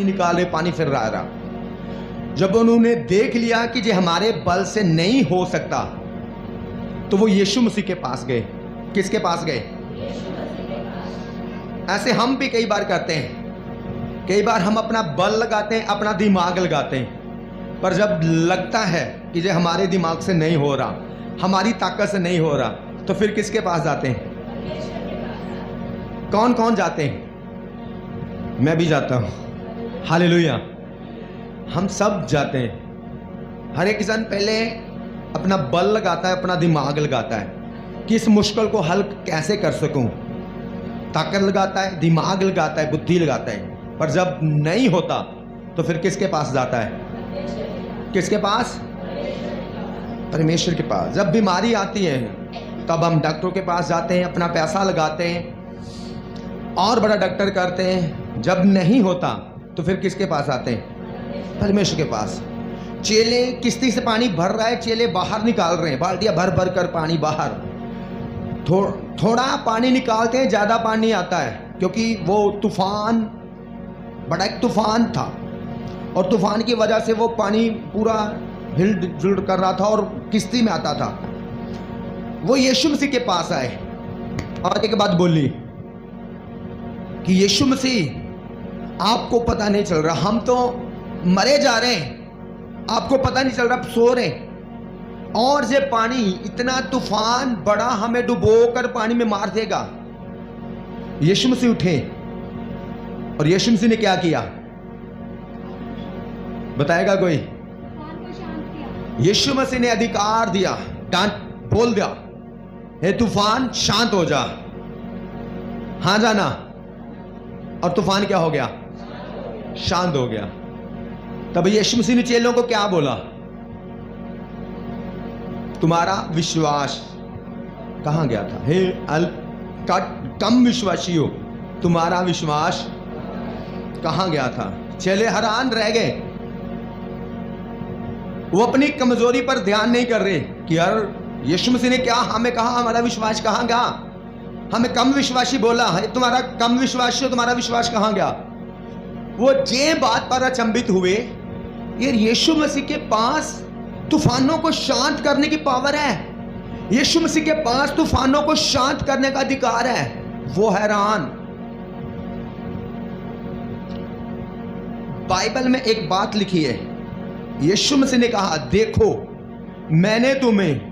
पानी निकाल रहे, पानी फिर रहा। जब उन्होंने देख लिया कि ये हमारे बल से नहीं हो सकता, तो वो यीशु मसीह के पास गए। किसके पास गए? ऐसे हम भी कई बार करते हैं। कई बार हम अपना बल लगाते हैं, अपना दिमाग लगाते हैं, पर जब लगता है कि ये हमारे दिमाग से नहीं हो रहा, हमारी ताकत से नहीं हो रहा, तो फिर किसके पास जाते हैं? कौन कौन जाते हैं? मैं भी जाता हूँ। हालेलुया। हम सब जाते हैं। हर एक इंसान पहले अपना बल लगाता है, अपना दिमाग लगाता है कि इस मुश्किल को हल कैसे कर सकूं। ताकत लगाता है, दिमाग लगाता है, बुद्धि लगाता है, पर जब नहीं होता तो फिर किसके पास जाता है? किसके पास? परमेश्वर के पास। जब बीमारी आती है तब हम डॉक्टरों के पास जाते हैं, अपना पैसा लगाते हैं और बड़ा डॉक्टर करते हैं। जब नहीं होता तो फिर किसके पास आते हैं? परमेश्वर के पास। चेले किश्ती से पानी भर रहा है, चेले बाहर निकाल रहे हैं, बाल्टियां भर भर कर पानी बाहर। थोड़ा पानी निकालते हैं, ज़्यादा पानी आता है, क्योंकि वो तूफान, बड़ा एक तूफान था, और तूफान की वजह से वो पानी पूरा हिल जुल कर रहा था और किश्ती में आता था। वो यीशु मसीह के पास आए और एक बात बोली कि यीशु मसीह, आपको पता नहीं चल रहा, हम तो मरे जा रहे हैं, आपको पता नहीं चल रहा, सो रहे, और ये पानी, इतना तूफान बड़ा, हमें डुबोकर पानी में मार देगा। यीशु मसीह उठे और यीशु मसीह ने क्या किया? बताएगा कोई? यीशु मसीह ने अधिकार दिया, डांट बोल दिया, हे तूफान शांत हो जा, हाँ जाना, और तूफान क्या हो गया? शांत हो गया। तब यीशु मसीह ने चेलों को क्या बोला? तुम्हारा विश्वास कहां गया था? हे कम विश्वासी हो, तुम्हारा विश्वास कहां गया था? चेले हैरान रह गए। वो अपनी कमजोरी पर ध्यान नहीं कर रहे कि यार यीशु मसीह ने क्या हमें कहा, हमारा विश्वास कहां गया? हमें कम विश्वासी बोला है, तुम्हारा कम विश्वासी हो, तुम्हारा विश्वास कहां गया? वो जे बात पर अचंभित हुए, यार यीशु मसीह के पास तूफानों को शांत करने की पावर है, यीशु मसीह के पास तूफानों को शांत करने का अधिकार है। वो हैरान। बाइबल में एक बात लिखी है, यीशु मसीह ने कहा, देखो मैंने तुम्हें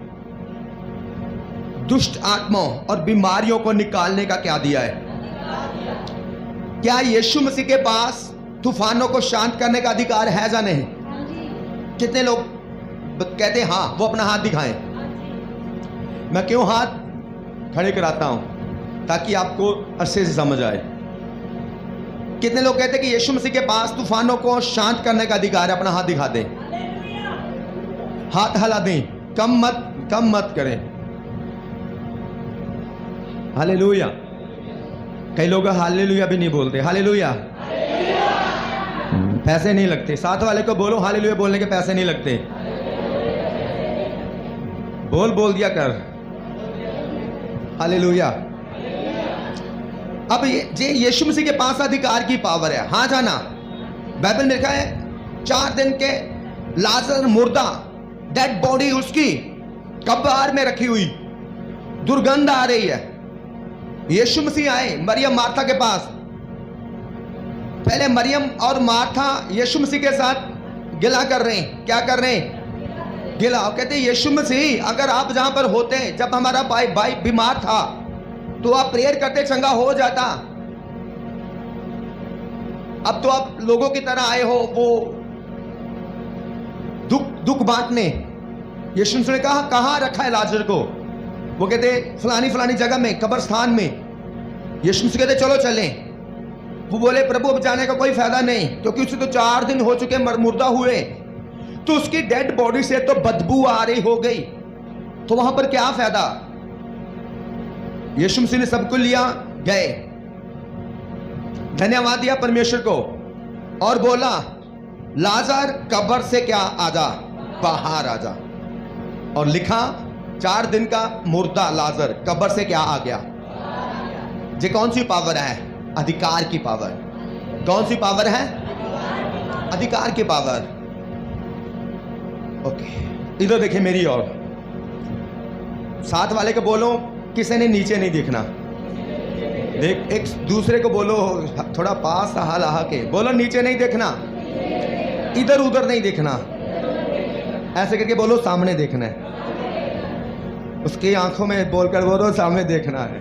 दुष्ट आत्माओं और बीमारियों को निकालने का क्या दिया है? क्या यीशु मसीह के पास तूफानों को शांत करने का अधिकार है या नहीं? कितने लोग कहते हैं हाँ? वो अपना हाथ दिखाएं। मैं क्यों हाथ खड़े कराता हूं? ताकि आपको अच्छे से समझ आए। कितने लोग कहते हैं कि यीशु मसीह के पास तूफानों को शांत करने का अधिकार है? अपना हाथ दिखा दें, हाथ हिला दें, कम मत करें। हालेलुया। कई लोग हालेलुया भी नहीं बोलते। हालेलुया। पैसे नहीं लगते। साथ वाले को बोलो, हालेलुया बोलने के पैसे नहीं लगते। बोल दिया कर हालेलुया। अब ये यीशु मसीह के पास अधिकार की पावर है, हाँ जाना। बाइबल में लिखा है 4 दिन के लाजर मुर्दा, डेड बॉडी उसकी कब्र में रखी हुई, दुर्गंध आ रही है। यीशु मसीह आए मरियम मार्था के पास। पहले मरियम और मार्था यीशु मसीह के साथ गिला कर रहे हैं। क्या कर रहे हैं? गिला। कहते यीशु मसीह, अगर आप जहां पर होते, जब हमारा भाई बीमार था तो आप प्रेयर करते, चंगा हो जाता। अब तो आप लोगों की तरह आए हो वो दुख बांटने। यीशु मसीह ने कहा कहां रखा है लाजर को? वो कहते फलानी जगह में, कब्रस्तान में। यीशु मसीह कहते चलो चलें। वो बोले प्रभु अब जाने का कोई फायदा नहीं, क्योंकि उसे तो 4 दिन हो चुके मुर्दा हुए, तो उसकी डेड बॉडी से तो बदबू आ रही हो गई, तो वहां पर क्या फायदा? यीशु मसीह ने सबको लिया, गए, धन्यवाद दिया परमेश्वर को और बोला लाजर कब्र से क्या आजा, बाहर आजा। और लिखा 4 दिन का मुर्दा लाजर कब्र से क्या आ गया। ये कौन सी पावर है? अधिकार की पावर। कौन सी पावर है? अधिकार की पावर। ओके, इधर देखिए मेरी ओर, साथ वाले को बोलो किसी ने नीचे नहीं देखना। देख, एक दूसरे को बोलो, थोड़ा पास हा के बोलो, नीचे नहीं देखना, इधर उधर नहीं देखना, ऐसे करके बोलो सामने देखना है। उसकी आंखों में बोलकर बोलो सामने देखना है।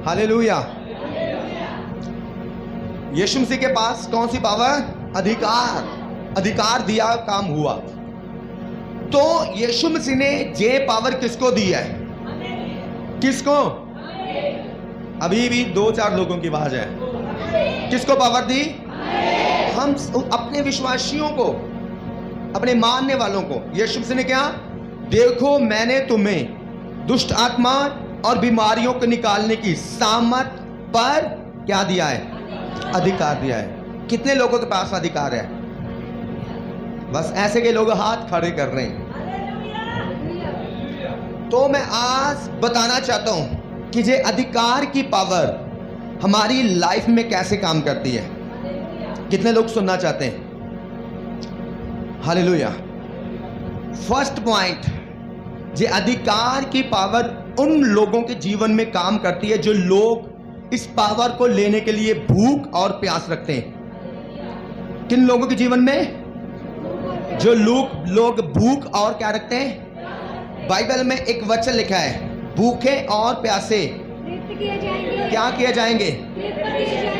हालेलुया। यीशु मसीह के पास कौन सी पावर? अधिकार दिया, काम हुआ। तो यीशु मसीह ने ये पावर किसको दी है? किसको? अभी भी 2-4 लोगों की आवाज है। किसको पावर दी? हम अपने विश्वासियों को, अपने मानने वालों को। यीशु मसीह ने क्या? देखो मैंने तुम्हें दुष्ट आत्मा और बीमारियों को निकालने की सामर्थ पर क्या दिया है? अधिकार दिया है। कितने लोगों के पास अधिकार है? बस ऐसे के लोग हाथ खड़े कर रहे हैं। तो मैं आज बताना चाहता हूं कि ये अधिकार की पावर हमारी लाइफ में कैसे काम करती है। कितने लोग सुनना चाहते हैं? हालेलुया। फर्स्ट पॉइंट, ये अधिकार की पावर उन लोगों के जीवन में काम करती है जो लोग इस पावर को लेने के लिए भूख और प्यास रखते हैं। किन लोगों के जीवन में? जो लोग भूख और क्या रखते हैं? बाइबल में एक वचन लिखा है, भूखे और प्यासे क्या किए जाएंगे?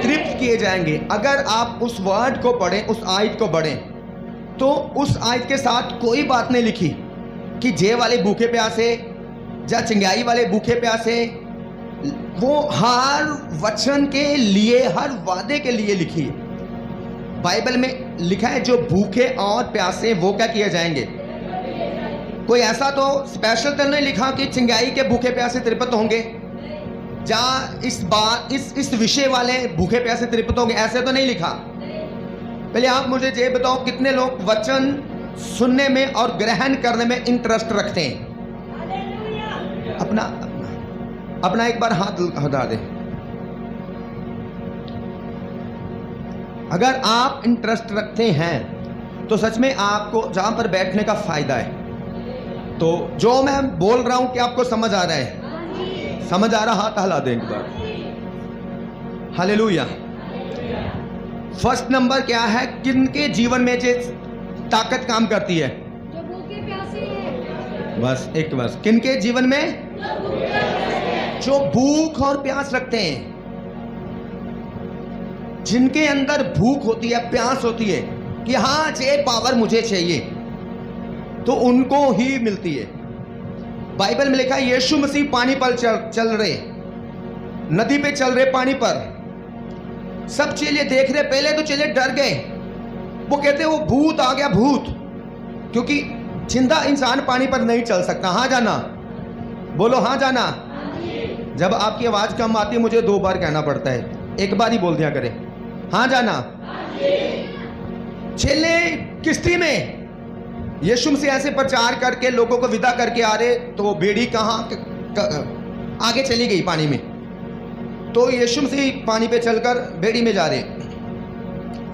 तृप्त किए जाएंगे। अगर आप उस वर्ड को पढ़ें, उस आयत को पढ़ें, तो उस आयत के साथ कोई बात नहीं लिखी कि जे वाले भूखे प्यासे या चिंगाई वाले भूखे प्यासे। वो हर वचन के लिए, हर वादे के लिए लिखी है। बाइबल में लिखा है जो भूखे और प्यासे वो क्या किए जाएंगे? कोई ऐसा तो स्पेशल तो नहीं लिखा कि चिंगाई के भूखे प्यासे तृप्त होंगे, जहाँ इस विषय वाले भूखे प्यासे तृप्त होंगे, ऐसे तो नहीं लिखा। पहले आप मुझे ये बताओ, कितने लोग वचन सुनने में और ग्रहण करने में इंटरेस्ट रखते हैं? अपना एक बार हाथ हटा दें। अगर आप इंटरेस्ट रखते हैं तो सच में आपको जहां पर बैठने का फायदा है। तो जो मैं बोल रहा हूं कि आपको समझ आ रहा है? समझ आ रहा? हाथ हिला दें एक बार। हालेलुया। फर्स्ट नंबर क्या है? किनके जीवन में ये ताकत काम करती है? जो भूखे प्यासे हैं। बस एक बस, किनके जीवन में? जो भूख और प्यास रखते हैं, जिनके अंदर भूख होती है, प्यास होती है कि हाँ ये पावर मुझे चाहिए, तो उनको ही मिलती है। बाइबल में लिखा है यीशु मसीह पानी पर चल रहे, नदी पे चल रहे पानी पर। सब चेले देख रहे, पहले तो चेले डर गए। वो कहते वो भूत आ गया, भूत, क्योंकि जिंदा इंसान पानी पर नहीं चल सकता। हाँ जाना, बोलो हाँ जाना। जब आपकी आवाज कम आती है मुझे 2 बार कहना पड़ता है, एक बार ही बोल दिया करें, हाँ जाना। चेले किश्ती में यीशु मसीह ऐसे प्रचार करके लोगों को विदा करके आ रहे, तो बेड़ी कहाँ आगे चली गई पानी में। तो यीशु मसीह पानी पे चलकर बेड़ी में जा रहे।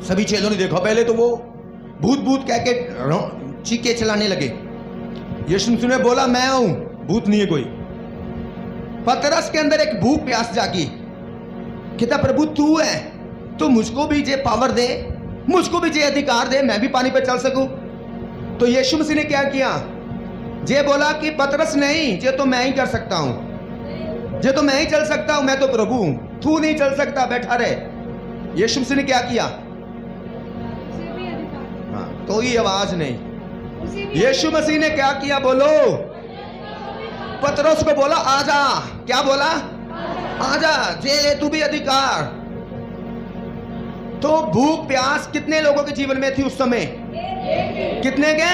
सभी चेलों ने देखा, पहले तो वो भूत भूत कह के चीखे चलाने लगे। यीशु मसीह ने बोला मैं हूं, भूत नहीं है कोई। पतरस के अंदर एक भूख प्यास जागी, कहता प्रभु तू है तो मुझको भी ये पावर दे, मुझको भी ये अधिकार दे, मैं भी पानी पे चल सकूं। तो यीशु मसीह ने क्या किया? ये बोला कि पतरस नहीं, ये तो मैं ही कर सकता हूं, ये तो मैं ही चल सकता हूं, मैं तो प्रभु हूं, तू नहीं चल सकता, बैठा रहे। यीशु मसीह ने क्या किया? हाँ, कोई आवाज नहीं। यीशु मसीह ने क्या किया? बोलो। पतरस को बोला आजा। क्या बोला? आजा, जे ले तू भी अधिकार। तो भूख प्यास कितने लोगों के जीवन में थी उस समय? कितने के?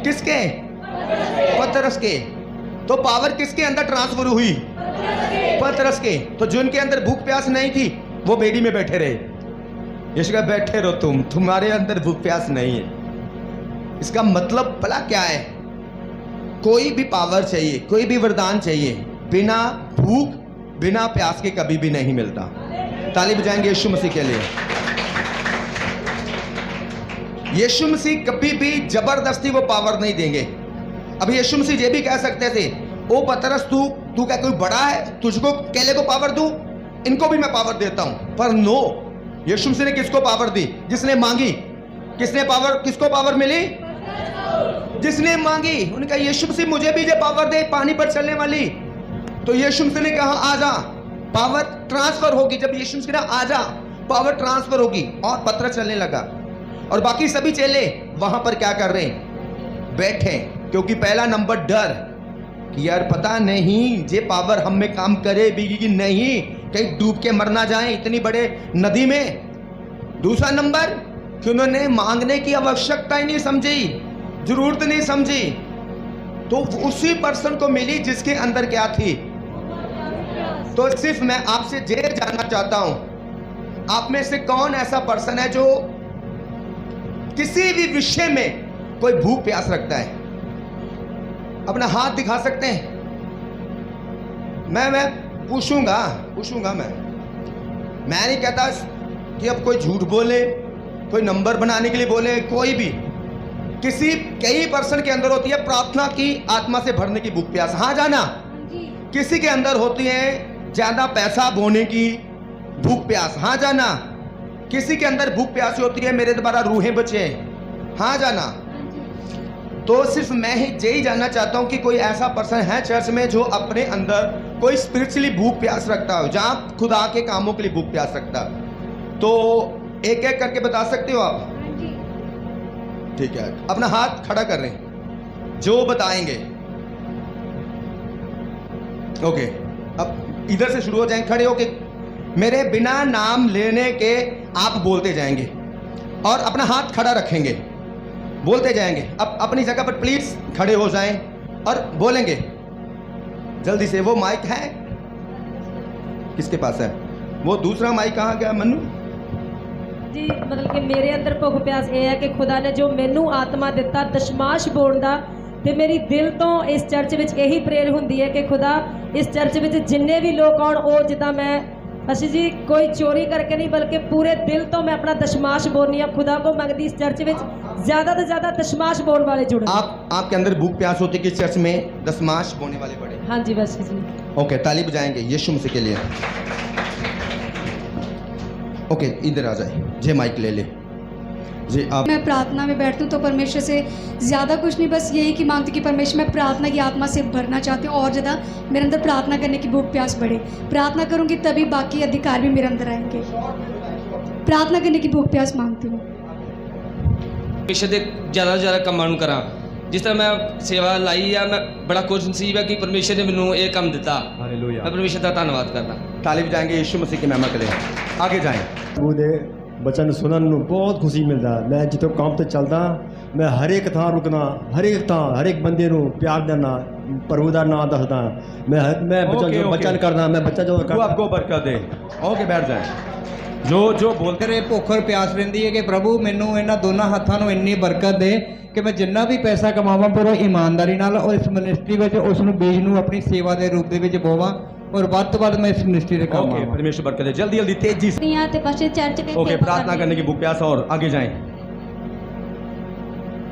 किसके? पतरस के। तो पावर किसके अंदर ट्रांसफर हुई? पतरस के। तो जिनके अंदर भूख प्यास नहीं थी वो बेड़ी में बैठे रहे। यीशु कहा बैठे रहो तुम, तुम्हारे अंदर भूख प्यास नहीं है। इसका मतलब भला क्या है? कोई भी पावर चाहिए, कोई भी वरदान चाहिए, बिना भूख बिना प्यास के कभी भी नहीं मिलता। ताली बजाएंगे यीशु मसीह के लिए। यीशु मसीह कभी भी जबरदस्ती वो पावर नहीं देंगे। अब यीशु मसीह ये भी कह सकते थे, ओ पतरस तू क्या कोई बड़ा है, तुझको केले को पावर दूं, इनको भी मैं पावर देता हूं। पर नो, यीशु मसीह ने किसको पावर दी? जिसने मांगी। किसने पावर, किसको पावर मिली? जिसने मांगी। उन्होंने कहा यीशु मसीह मुझे भी ये पावर दे पानी पर चलने वाली। तो यीशु मसीह ने कहा आजा, पावर ट्रांसफर होगी। जब यीशु मसीह ने आजा, पावर ट्रांसफर होगी और पतरस चलने लगा। और बाकी सभी चेले वहां पर क्या कर रहे हैं? बैठे। क्योंकि पहला नंबर डर कि यार पता नहीं ये पावर हम में काम करे भी कि नहीं, कहीं डूब के मर ना जाए इतनी बड़े नदी में। दूसरा नंबर कि उन्होंने मांगने की आवश्यकता ही नहीं समझी, जरूरत नहीं समझी। तो उसी पर्सन को मिली जिसके अंदर क्या थी। तो सिर्फ मैं आपसे ये जानना चाहता हूं, आप में से कौन ऐसा पर्सन है जो किसी भी विषय में कोई भूख प्यास रखता है? अपना हाथ दिखा सकते हैं? मैं पूछूंगा मैं नहीं कहता कि अब कोई झूठ बोले, कोई नंबर बनाने के लिए बोले, कोई भी कई पर्सन के अंदर होती है प्रार्थना की आत्मा से भरने की भूख प्यास। हाँ जाना। किसी के अंदर होती है ज्यादा पैसा बोने की भूख प्यास। हाँ जाना। किसी के अंदर भूख प्यास होती है मेरे द्वारा रूहें बचे। हाँ जाना। तो सिर्फ मैं ही यही जानना चाहता हूं कि कोई ऐसा पर्सन है चर्च में जो अपने अंदर कोई स्पिरिचुअली भूख प्यास रखता हो, जहां खुदा के कामों के लिए भूख प्यास रखता। तो एक एक करके बता सकते हो आप? ठीक है, अपना हाथ खड़ा कर रहे हैं जो बताएंगे। ओके, अब इधर से शुरू हो जाएं। खड़े होके मेरे बिना नाम लेने के आप बोलते जाएंगे और अपना हाथ खड़ा रखेंगे, बोलते जाएंगे। अब अपनी जगह पर प्लीज खड़े हो जाएं और बोलेंगे जल्दी से। वो माइक है किसके पास है? वो दूसरा माइक कहाँ गया मन्नू जी? मतलब कि मेरे अंदर भुख प्यास ये है कि खुदा ने जो मैनू आत्मा दिता दशमाश बोलण दा, ते मेरी दिल तो इस चर्च विच यही प्रेयर हुंदी है कि खुदा इस चर्च विच जिन्ने भी लोग आउण ओ जिद्दां मैं असी जी कोई चोरी करके नहीं बल्कि पूरे दिल तो मैं अपना दशमाश बोलनी है। खुदा को मंगदी इस चर्च विच ज्यादा से ज्यादा दशमाश बोलने वाले जुड़े। आपके अंदर भूख प्यास होती है कि चर्च में दशमाश बोलने वाले बड़े? हाँ जी बस जी। ओके, ताली बजाएंगे यीशु मसीह के लिए। ओके, इधर आ जाए, जे माइक ले ले जी। आप मैं प्रार्थना में बैठती हूँ तो परमेश्वर से ज़्यादा कुछ नहीं, बस यही कि मांगती हूँ कि परमेश्वर मैं प्रार्थना की आत्मा से भरना चाहती हूँ और ज़्यादा मेरे अंदर प्रार्थना करने की भूख प्यास बढ़े। प्रार्थना करूँगी तभी बाकी अधिकार भी मेरे अंदर आएंगे। प्रार्थना करने की भूख प्यास मांगती हूँ। परमेश्वर ਦੇ ਜ਼ਿਆਦਾ ਤੋਂ ਜ਼ਿਆਦਾ ਕੰਮਾਂ ਨੂੰ ਕਰਾਂ। ਜਿਸ ਤਰ੍ਹਾਂ ਮੈਂ ਸੇਵਾ ਲਾਈ ਆ, ਮੈਂ ਬੜਾ ਖੁਸ਼ ਨਸੀਬ ਹੈ ਕਿ ਪਰਮੇਸ਼ਰ ਨੇ ਮੈਨੂੰ ਇਹ ਕੰਮ ਦਿੱਤਾ। हालेलुया। ਮੈਂ ਪਰਮੇਸ਼ਰ ਦਾ ਧੰਨਵਾਦ ਕਰਦਾ। ताली बजाएंगे यीशु मसीह की महिमा के लिए। आगे जाएं। ਉਹਦੇ ਬਚਨ ਸੁਣਨ ਨੂੰ ਬਹੁਤ ਖੁਸ਼ੀ ਮਿਲਦਾ। ਮੈਂ ਜਿੱਥੋਂ ਕੰਮ ਤੇ ਚੱਲਦਾ, ਮੈਂ ਹਰੇਕ ਥਾਂ ਰੁਕਣਾ, ਹਰੇਕ ਬੰਦੇ ਨੂੰ ਪਿਆਰ ਦੇਣਾ, ਪ੍ਰਭੂ ਦਾ ਨਾਮ ਦੱਸਦਾ। ਮੈਂ ਬਚਨ ਕਰਦਾ, ਮੈਂ ਬੱਚਾ ਜੋ वो आपको बरकत दे। ओके, बैठ जाए। जो बोलते ਤੇਰੇ ਭੁੱਖ ਔਰ ਪਿਆਸ ਰਹਿੰਦੀ ਹੈ ਕਿ ਪ੍ਰਭੂ ਮੈਨੂੰ ਇਹਨਾਂ ਦੋਨਾਂ ਹੱਥਾਂ ਨੂੰ ਇੰਨੀ ਬਰਕਤ ਦੇ ਕਿ ਮੈਂ ਜਿੰਨਾ ਵੀ ਪੈਸਾ ਕਮਾਵਾਂ ਪਰ ਉਹ ਇਮਾਨਦਾਰੀ ਨਾਲ ਔਰ ਇਸ ਮਿਨਿਸਟਰੀ ਵਿੱਚ ਉਸ ਨੂੰ ਬੀਜ ਨੂੰ ਆਪਣੀ ਸੇਵਾ ਦੇ ਰੂਪ ਦੇ ਵਿੱਚ ਬੋਵਾਂ और ਵੱਧ ਤੋਂ ਵੱਧ मैं इस मिनिस्ट्री के काम ओके, परमेश्वर बरकत दे। जल्दी जल्दी तेजी से। यहाँ ते पास चर्च के ओके, प्रार्थना करने की भूख प्यास और आगे जाएं।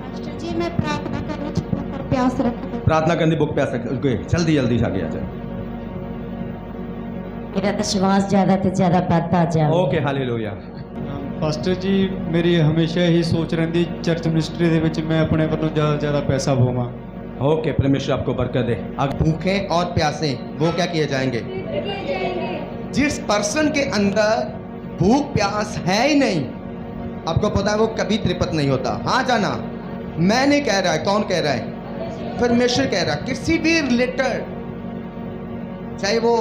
पास्टर जी मैं प्रार्थना करने की भूख और प्यास रखती हूँ। प्रार्थना करने की भूख प्यास ओके, जल्दी जल्दी से आगे आ जाए। मेरा विश्वास ज्यादा से ज्यादा बढ़ता जाए। Okay, hallelujah. ਪਾਸਟਰ ਜੀ ਮੇਰੀ ਹਮੇਸ਼ਾ ਇਹੀ ਸੋਚ ਰਹਿੰਦੀ ਚਰਚ ਮਿਨਿਸਟਰੀ ਦੇ ਵਿੱਚ ਮੈਂ ਆਪਣੇ ਵੱਲੋਂ ਜ਼ਿਆਦਾ ਤੋਂ ਜ਼ਿਆਦਾ ਪੈਸਾ ਪਾਵਾਂ। ओके, परमेश्वर आपको बरकत दे। अब भूखे और प्यासे वो क्या किए जाएंगे? जिस पर्सन के अंदर भूख प्यास है ही नहीं, आपको पता है वो कभी तृप्त नहीं होता। हाँ जाना। मैं नहीं कह रहा है, कौन कह रहा है? परमेश्वर कह रहा है। किसी भी रिलेटेड, चाहे वो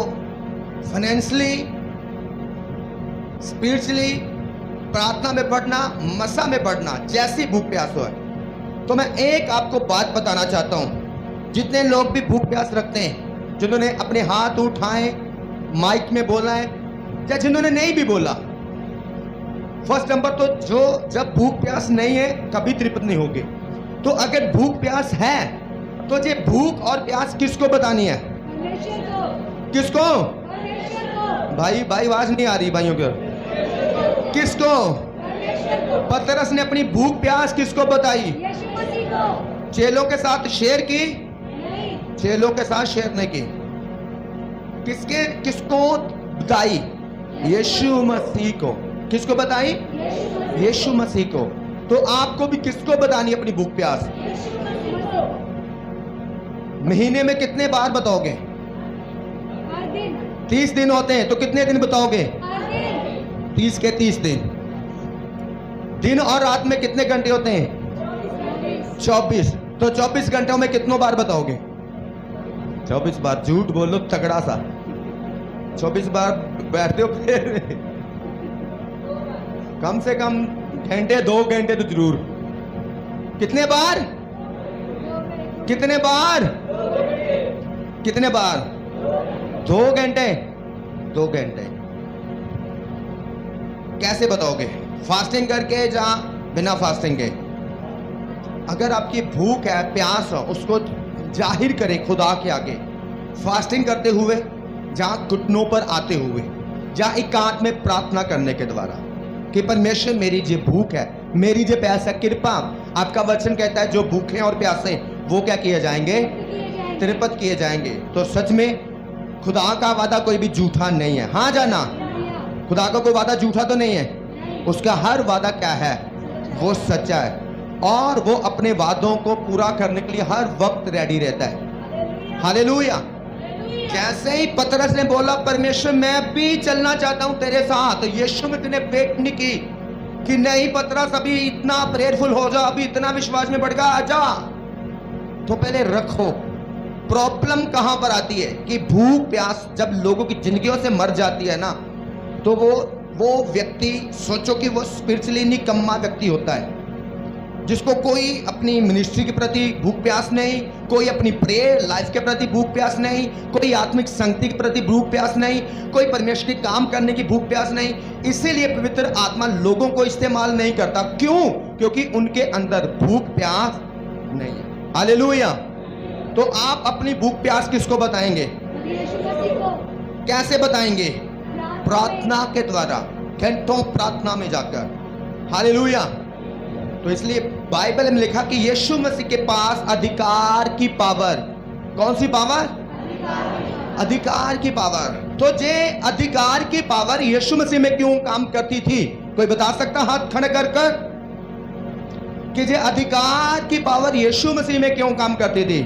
फाइनेंशियली, स्पिरिचुअली, प्रार्थना में बढ़ना, मसा में बढ़ना, जैसी भूख प्यास हो। तो मैं एक आपको बात बताना चाहता हूं, जितने लोग भी भूख प्यास रखते हैं, जिन्होंने अपने हाथ उठाए, माइक में बोला है या जिन्होंने नहीं भी बोला, फर्स्ट नंबर तो जो जब भूख प्यास नहीं है कभी तृप्त नहीं होगे। तो अगर भूख प्यास है तो ये भूख और प्यास किसको बतानी है? किसको? भाई आवाज नहीं आ रही भाइयों को। किसको? पतरस ने अपनी भूख प्यास किसको बताई? चेलों के साथ शेयर की? चेलों के साथ शेयर नहीं की। किसको बताई? यीशु मसीह को। किसको बताई? यीशु मसीह को। तो आपको भी किसको बतानी अपनी भूख प्यास? महीने में कितने बार बताओगे? 30 दिन होते हैं, तो कितने दिन बताओगे? 30 के 30 दिन। दिन और रात में कितने घंटे होते हैं? 24। तो 24 घंटों में कितनों बार बताओगे? 24 बार। झूठ बोलो तगड़ा सा। 24 बार बैठते हो फिर कम से कम घंटे, 2 घंटे तो जरूर। कितने बार? कितने बार? कितने बार? 2 घंटे। 2 घंटे। कैसे बताओगे? फास्टिंग करके या बिना फास्टिंग के? अगर आपकी भूख है, प्यास है, उसको जाहिर करें खुदा के आगे, फास्टिंग करते हुए, जहाँ घुटनों पर आते हुए, जहाँ एकांत में प्रार्थना करने के द्वारा कि परमेश्वर मेरी जो भूख है, मेरी जो प्यास है, कृपा। आपका वचन कहता है जो भूखे और प्यासे वो क्या किए जाएंगे? तृप्त किए जाएंगे। तो सच में खुदा का वादा कोई भी झूठा नहीं है। हाँ जाना, खुदा का कोई वादा झूठा तो नहीं है। उसका हर वादा क्या है? वो सच्चा है और वो अपने वादों को पूरा करने के लिए हर वक्त रेडी रहता है। हालेलुया। जैसे ही पतरस ने बोला परमेश्वर मैं भी चलना चाहता हूं तेरे साथ, तो यीशु ने वेट नहीं की कि नहीं पतरस अभी इतना प्रेयरफुल हो जा, अभी इतना विश्वास में बढ़ गया, आजा। तो पहले रखो। प्रॉब्लम कहां पर आती है कि भूख प्यास जब लोगों की जिंदगियों से मर जाती है ना, तो वो व्यक्ति, सोचो कि वो स्पिरिचुअली निकम्मा व्यक्ति होता है, जिसको कोई अपनी मिनिस्ट्री के प्रति भूख प्यास नहीं, कोई अपनी प्रेयर लाइफ के प्रति भूख प्यास नहीं, कोई आत्मिक संगति के प्रति भूख प्यास नहीं, कोई परमेश्वर के काम करने की भूख प्यास नहीं। इसीलिए पवित्र आत्मा लोगों को इस्तेमाल नहीं करता। क्यों? क्योंकि उनके अंदर भूख प्यास नहीं है। हालेलुया। तो आप अपनी भूख प्यास किसको बताएंगे? कैसे बताएंगे? प्रार्थना के द्वारा, घंटों प्रार्थना में जाकर। हालेलुया। तो इसलिए बाइबल में लिखा कि यीशु मसीह के पास अधिकार की पावर। कौन सी पावर? अधिकार की पावर। तो जे अधिकार की पावर यीशु मसीह में क्यों काम करती थी? कोई बता सकता हाथ खड़े कर कर कि जे अधिकार की पावर यीशु मसीह में क्यों काम करती थी?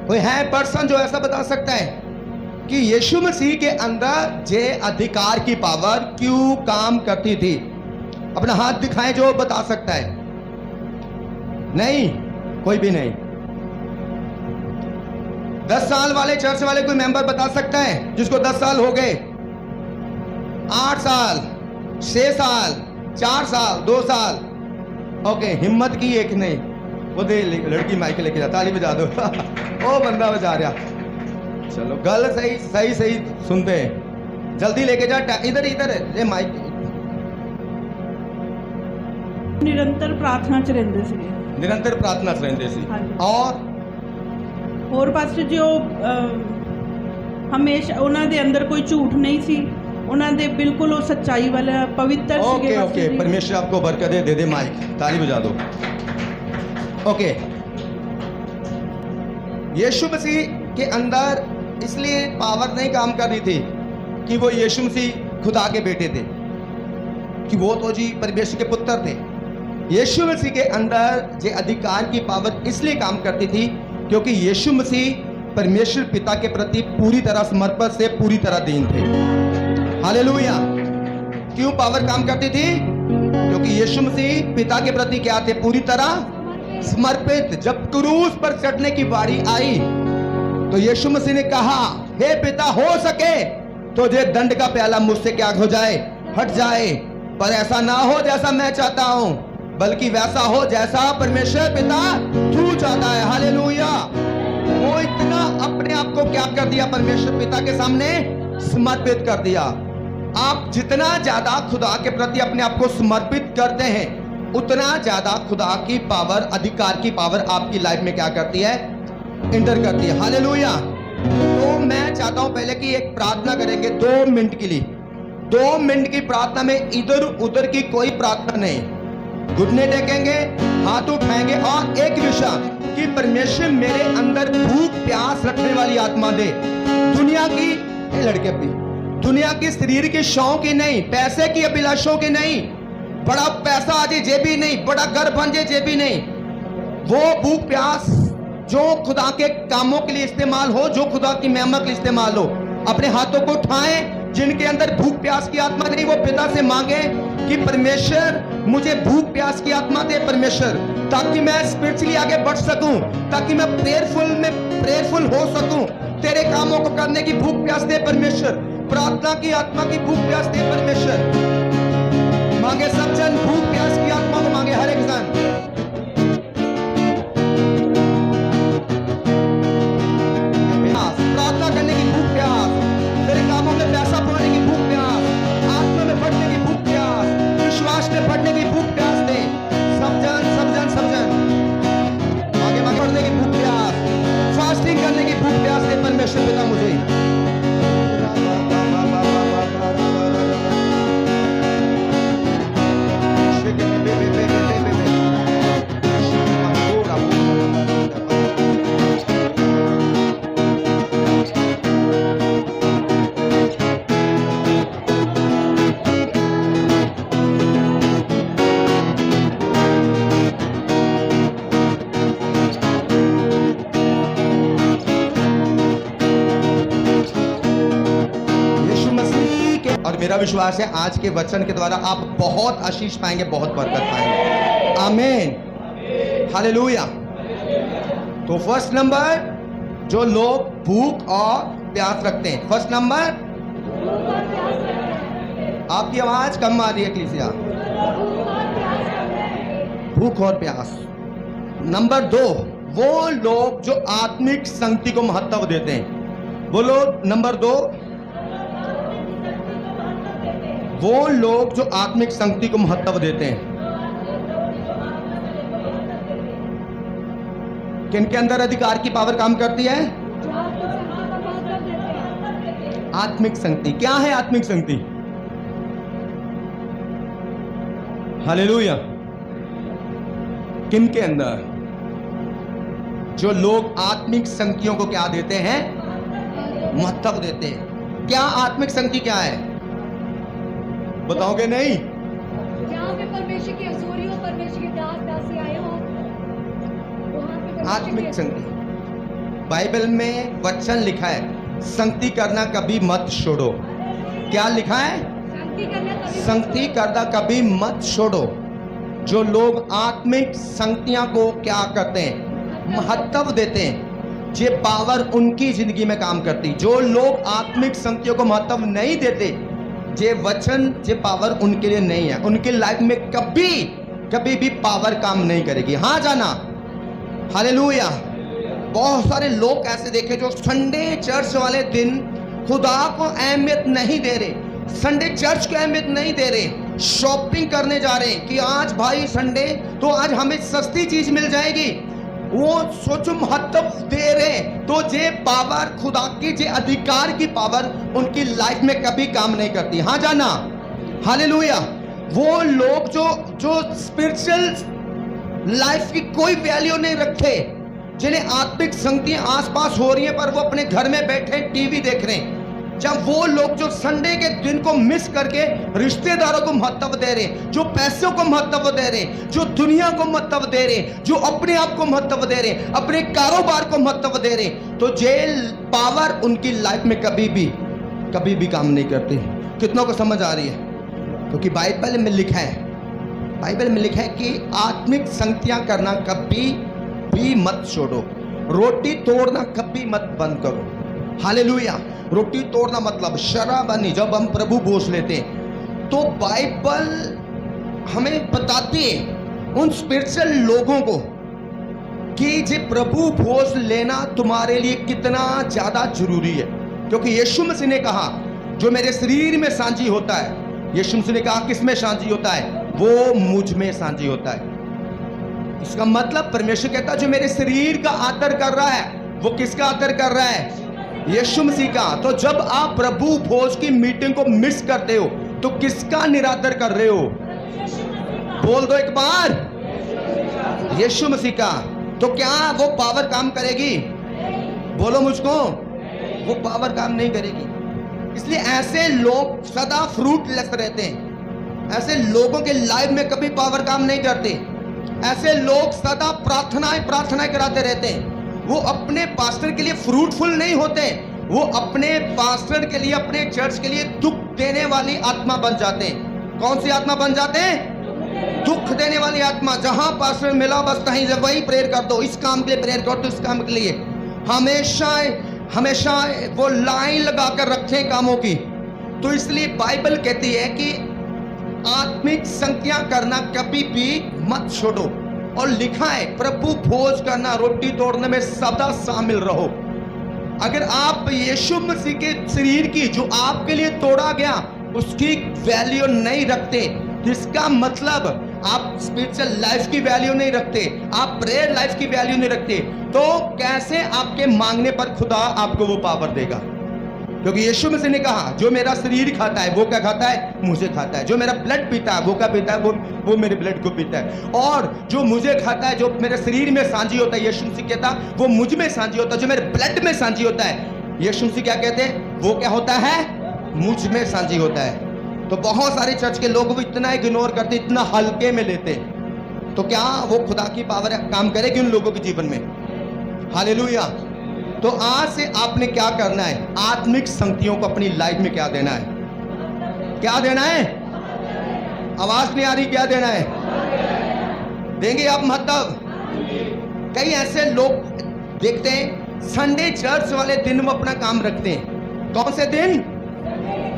कोई है पर्सन जो ऐसा बता सकता है कि यीशु मसीह के अंदर जे अधिकार की पावर क्यों काम करती थी? अपना हाथ दिखाएं जो बता सकता है। नहीं, कोई भी नहीं। 10 साल वाले चर्च वाले कोई मेंबर बता सकता है जिसको 10 साल हो गए? 8 साल, 6 साल, 4 साल, 2 साल। ओके, हिम्मत की एक नहीं। वो दे लड़की माइक लेके जा, ताली बजा दो। ओ बंदा बजा रहा। चलो गल सही सही सही सुनते हैं। जल्दी लेके जा, इधर इधर ये माइक। ਨਿਰੰਤਰ ਪ੍ਰਾਰਥਨਾ ਚ ਰਹਿੰਦੇ ਸੀਗੇ। ਨਿਰੰਤਰ ਪ੍ਰਾਰਥਨਾ ਚ ਰਹਿੰਦੇ ਸੀ। ਹੋਰ ਪਾਸਟਰ ਜੀ ਉਹ ਹਮੇਸ਼ਾ ਉਹਨਾਂ ਦੇ ਅੰਦਰ ਕੋਈ ਝੂਠ ਨਹੀਂ ਸੀ, ਉਹਨਾਂ ਦੇ ਬਿਲਕੁਲ ਉਹ ਸੱਚਾਈ ਵਾਲਾ ਪਵਿੱਤਰ ਸੀਗੇ। ओके, परमेश्वर आपको बरकत दे दे। माइक ताली बजा दो। ओके, यीशु मसीह के अंदर इसलिए पावर नहीं काम कर रही थी कि वो यीशु मसीह खुदा के बेटे थे, कि वो तो जी परमेश्वर के पुत्र थे। यीशु मसीह के अंदर ये अधिकार की पावर इसलिए काम करती थी क्योंकि यीशु मसीह परमेश्वर पिता के प्रति पूरी तरह समर्पण से पूरी तरह दीन थे। हालेलुया। क्यों पावर काम करती थी? क्योंकि यीशु मसीह पिता के प्रति क्या थे? पूरी तरह समर्पित। जब क्रूस पर चढ़ने की बारी आई तो यीशु मसीह ने कहा, हे पिता, हो सके तो ये दंड का प्याला मुझसे क्या हो जाए? हट जाए, पर ऐसा ना हो जैसा मैं चाहता हूं, बल्कि वैसा हो जैसा परमेश्वर पिता तू चाहता है। हालेलुया। वो इतना अपने आप को क्या कर दिया? परमेश्वर पिता के सामने समर्पित कर दिया। आप जितना ज्यादा खुदा के प्रति अपने आप को समर्पित करते हैं, उतना ज्यादा खुदा की पावर, अधिकार की पावर आपकी लाइफ में क्या करती है? इंटर करती है। हालेलुया। तो मैं चाहता हूं पहले कि एक प्रार्थना करेंगे 2 मिनट के लिए। 2 मिनट की प्रार्थना में इधर उधर की कोई प्रार्थना नहीं। घुटने टेकेंगे, हाथ उठाएंगे और एक विषय कि परमेश्वर मेरे अंदर भूख प्यास रखने वाली आत्मा दे। दुनिया की, ये लड़के भी, दुनिया की शरीर की शौक की नहीं, पैसे की अभिलाषों की नहीं, बड़ा पैसा आ जाए जेबी नहीं, बड़ा घर बन जाए जेबी नहीं। वो भूख प्यास जो खुदा के कामों के लिए इस्तेमाल हो, जो खुदा की मेहमत के लिए इस्तेमाल हो। अपने हाथों को उठाएं, जिनके अंदर भूख प्यास की आत्मा नहीं, वो पिता से मांगे कि परमेश्वर मुझे भूख प्यास की आत्मा दे परमेश्वर, ताकि मैं स्पिरिचुअली आगे बढ़ सकूं, ताकि मैं प्रेयरफुल हो सकूं। तेरे कामो't को करने की भूख प्यास दे परमेश्वर, प्रार्थना की आत्मा की भूख प्यास दे परमेश्वर। मांगे सब जन भूख प्यास की आत्मा को मांगे, हर एक जन। प्रार्थना करने की भूख प्यास, तेरे कामों में पैसा पाने की भूख प्यास, आत्मा में बढ़ने की भूख प्यास, विश्वास में बढ़ने की भूख प्यास दे। सब जन आगे बढ़ने की भूख प्यास, फास्टिंग करने की भूख प्यास दे परमेश्वर पिता मुझे। और मेरा विश्वास है आज के वचन के द्वारा आप बहुत आशीष पाएंगे, बहुत बरकत पाएंगे। आमीन, हालेलुया। तो फर्स्ट नंबर, जो लोग भूख और प्यास रखते हैं। फर्स्ट नंबर, आपकी आवाज कम आ रही है कलीसिया। भूख और प्यास। नंबर 2, वो लोग जो आत्मिक संगति को महत्व देते हैं। बोलो नंबर 2, वो लोग जो आत्मिक संगति को महत्व देते हैं। किनके अंदर अधिकार की पावर काम करती है? आत्मिक संगति। क्या है आत्मिक संगति? हालेलुया। किनके अंदर? जो लोग आत्मिक संगतियों को क्या देते हैं? महत्व देते हैं। क्या आत्मिक संगति क्या है? बताओगे नहीं? जहाँ पे परमेश्वर की हजूरी हो, परमेश्वर के दास दासी आए हो, वहाँ पे परमेश्वर आत्मिक की- संगति। बाइबल में वचन लिखा है, संगति करना कभी मत छोड़ो। क्या लिखा है? संगति करना कभी मत संगति करना कभी मत छोड़ो। जो लोग आत्मिक संगतियां को क्या करते हैं? महत्व देते हैं, ये पावर उनकी जिंदगी में काम करती। जो लोग आत्मिक संगतियों को महत्व नहीं देते, ये वचन, ये पावर उनके लिए नहीं है। उनके लाइफ में कभी भी पावर काम नहीं करेगी। हाँ जाना, हालेलुया। बहुत सारे लोग ऐसे देखे जो संडे चर्च वाले दिन खुदा को अहमियत नहीं दे रहे, संडे चर्च को अहमियत नहीं दे रहे, शॉपिंग करने जा रहे हैं कि आज भाई संडे तो आज हमें सस्ती चीज मिल जाएगी। वो सोचो महत्व दे रहे, तो जे पावर खुदा की, जे अधिकार की पावर उनकी लाइफ में कभी काम नहीं करती। हाँ जाना, हालेलुया। वो लोग जो स्पिरिचुअल लाइफ की कोई वैल्यू नहीं रखते, जिन्हें आत्मिक संगतियां आसपास हो रही हैं पर वो अपने घर में बैठे टीवी देख रहे हैं। जब वो लोग जो संडे के दिन को मिस करके रिश्तेदारों को महत्व दे रहे, जो पैसों को महत्व दे रहे, जो दुनिया को महत्व दे रहे, जो अपने आप को महत्व दे रहे, अपने कारोबार को महत्व दे रहे, तो जेल पावर उनकी लाइफ में कभी भी काम नहीं करती। कितनों को समझ आ रही है? क्योंकि बाइबल में लिखा है कि आत्मिक संगतियां करना कभी भी मत छोड़ो। रोटी तोड़ना कभी मत बंद करो। हालेलुया। रोटी तोड़ना मतलब शराबनी। जब हम प्रभु भोज लेते हैं तो बाइबल हमें बताती है उन स्पिरिचुअल लोगों को कि ये प्रभु भोज लेना तुम्हारे लिए कितना ज्यादा जरूरी है। क्योंकि यीशु मसीह ने कहा, जो मेरे शरीर में सांझी होता है, यीशु मसीह ने कहा किस में सांझी होता है? वो मुझ में सांझी होता है। इसका मतलब परमेश्वर कहता है जो मेरे शरीर का आदर कर रहा है, वो किसका आदर कर रहा है? यीशु मसीह का। तो जब आप प्रभु भोज की मीटिंग को मिस करते हो, तो किसका निरादर कर रहे हो? बोल दो एक बार, यीशु मसीह का। तो क्या वो पावर काम करेगी? बोलो मुझको, वो पावर काम नहीं करेगी। इसलिए ऐसे लोग सदा फ्रूटलेस रहते हैं। ऐसे लोगों के लाइफ में कभी पावर काम नहीं करते। ऐसे लोग सदा प्रार्थनाएं कराते रहते हैं। वो अपने पास्टर के लिए फ्रूटफुल नहीं होते, वो अपने पास्टर के लिए, अपने चर्च के लिए दुख देने वाली आत्मा बन जाते हैं। कौन सी आत्मा बन जाते हैं? दुख देने वाली आत्मा। जहां पास्टर मिला बस कहीं से वही प्रेयर कर दो, इस काम के लिए प्रेयर कर दो, इस काम के लिए। हमेशा वो लाइन लगा कर रखे कामों की। तो इसलिए बाइबल कहती है कि आत्मिक संख्या करना कभी भी मत छोड़ो। और लिखा है प्रभु भोज करना, रोटी तोड़ने में सदा शामिल रहो। अगर आप यीशु मसीह के शरीर की, जो आपके लिए तोड़ा गया, उसकी वैल्यू नहीं रखते, इसका मतलब आप स्पिरिचुअल लाइफ की वैल्यू नहीं रखते, आप प्रेयर लाइफ की वैल्यू नहीं रखते, तो कैसे आपके मांगने पर खुदा आपको वो पावर देगा? क्योंकि यीशु मसीह ने कहा जो मेरा शरीर खाता है वो क्या खाता है? मुझे खाता है। जो मेरा ब्लड पीता है वो क्या पीता है? वो मेरे ब्लड को पीता है। और जो मुझे खाता है, जो मेरे शरीर में सांझी होता है, यीशु मसीह कहता वो मुझ में सांझी होता है। जो मेरे ब्लड में सांझी होता है, यीशु मसीह क्या कहते हैं? वो क्या होता है? मुझ में सांझी होता है। तो बहुत सारे चर्च के लोग वो इतना इग्नोर करते, इतना हल्के में लेते, तो क्या वो खुदा की पावर काम करेगी उन लोगों के जीवन में? हालेलुया। तो आज से आपने क्या करना है? आत्मिक संगतियों को अपनी लाइफ में क्या देना है? क्या देना है? आवाज नहीं आ रही, क्या देना है? देंगे आप मतलब? कई ऐसे लोग देखते हैं संडे चर्च वाले दिन वो अपना काम रखते हैं। कौन से दिन?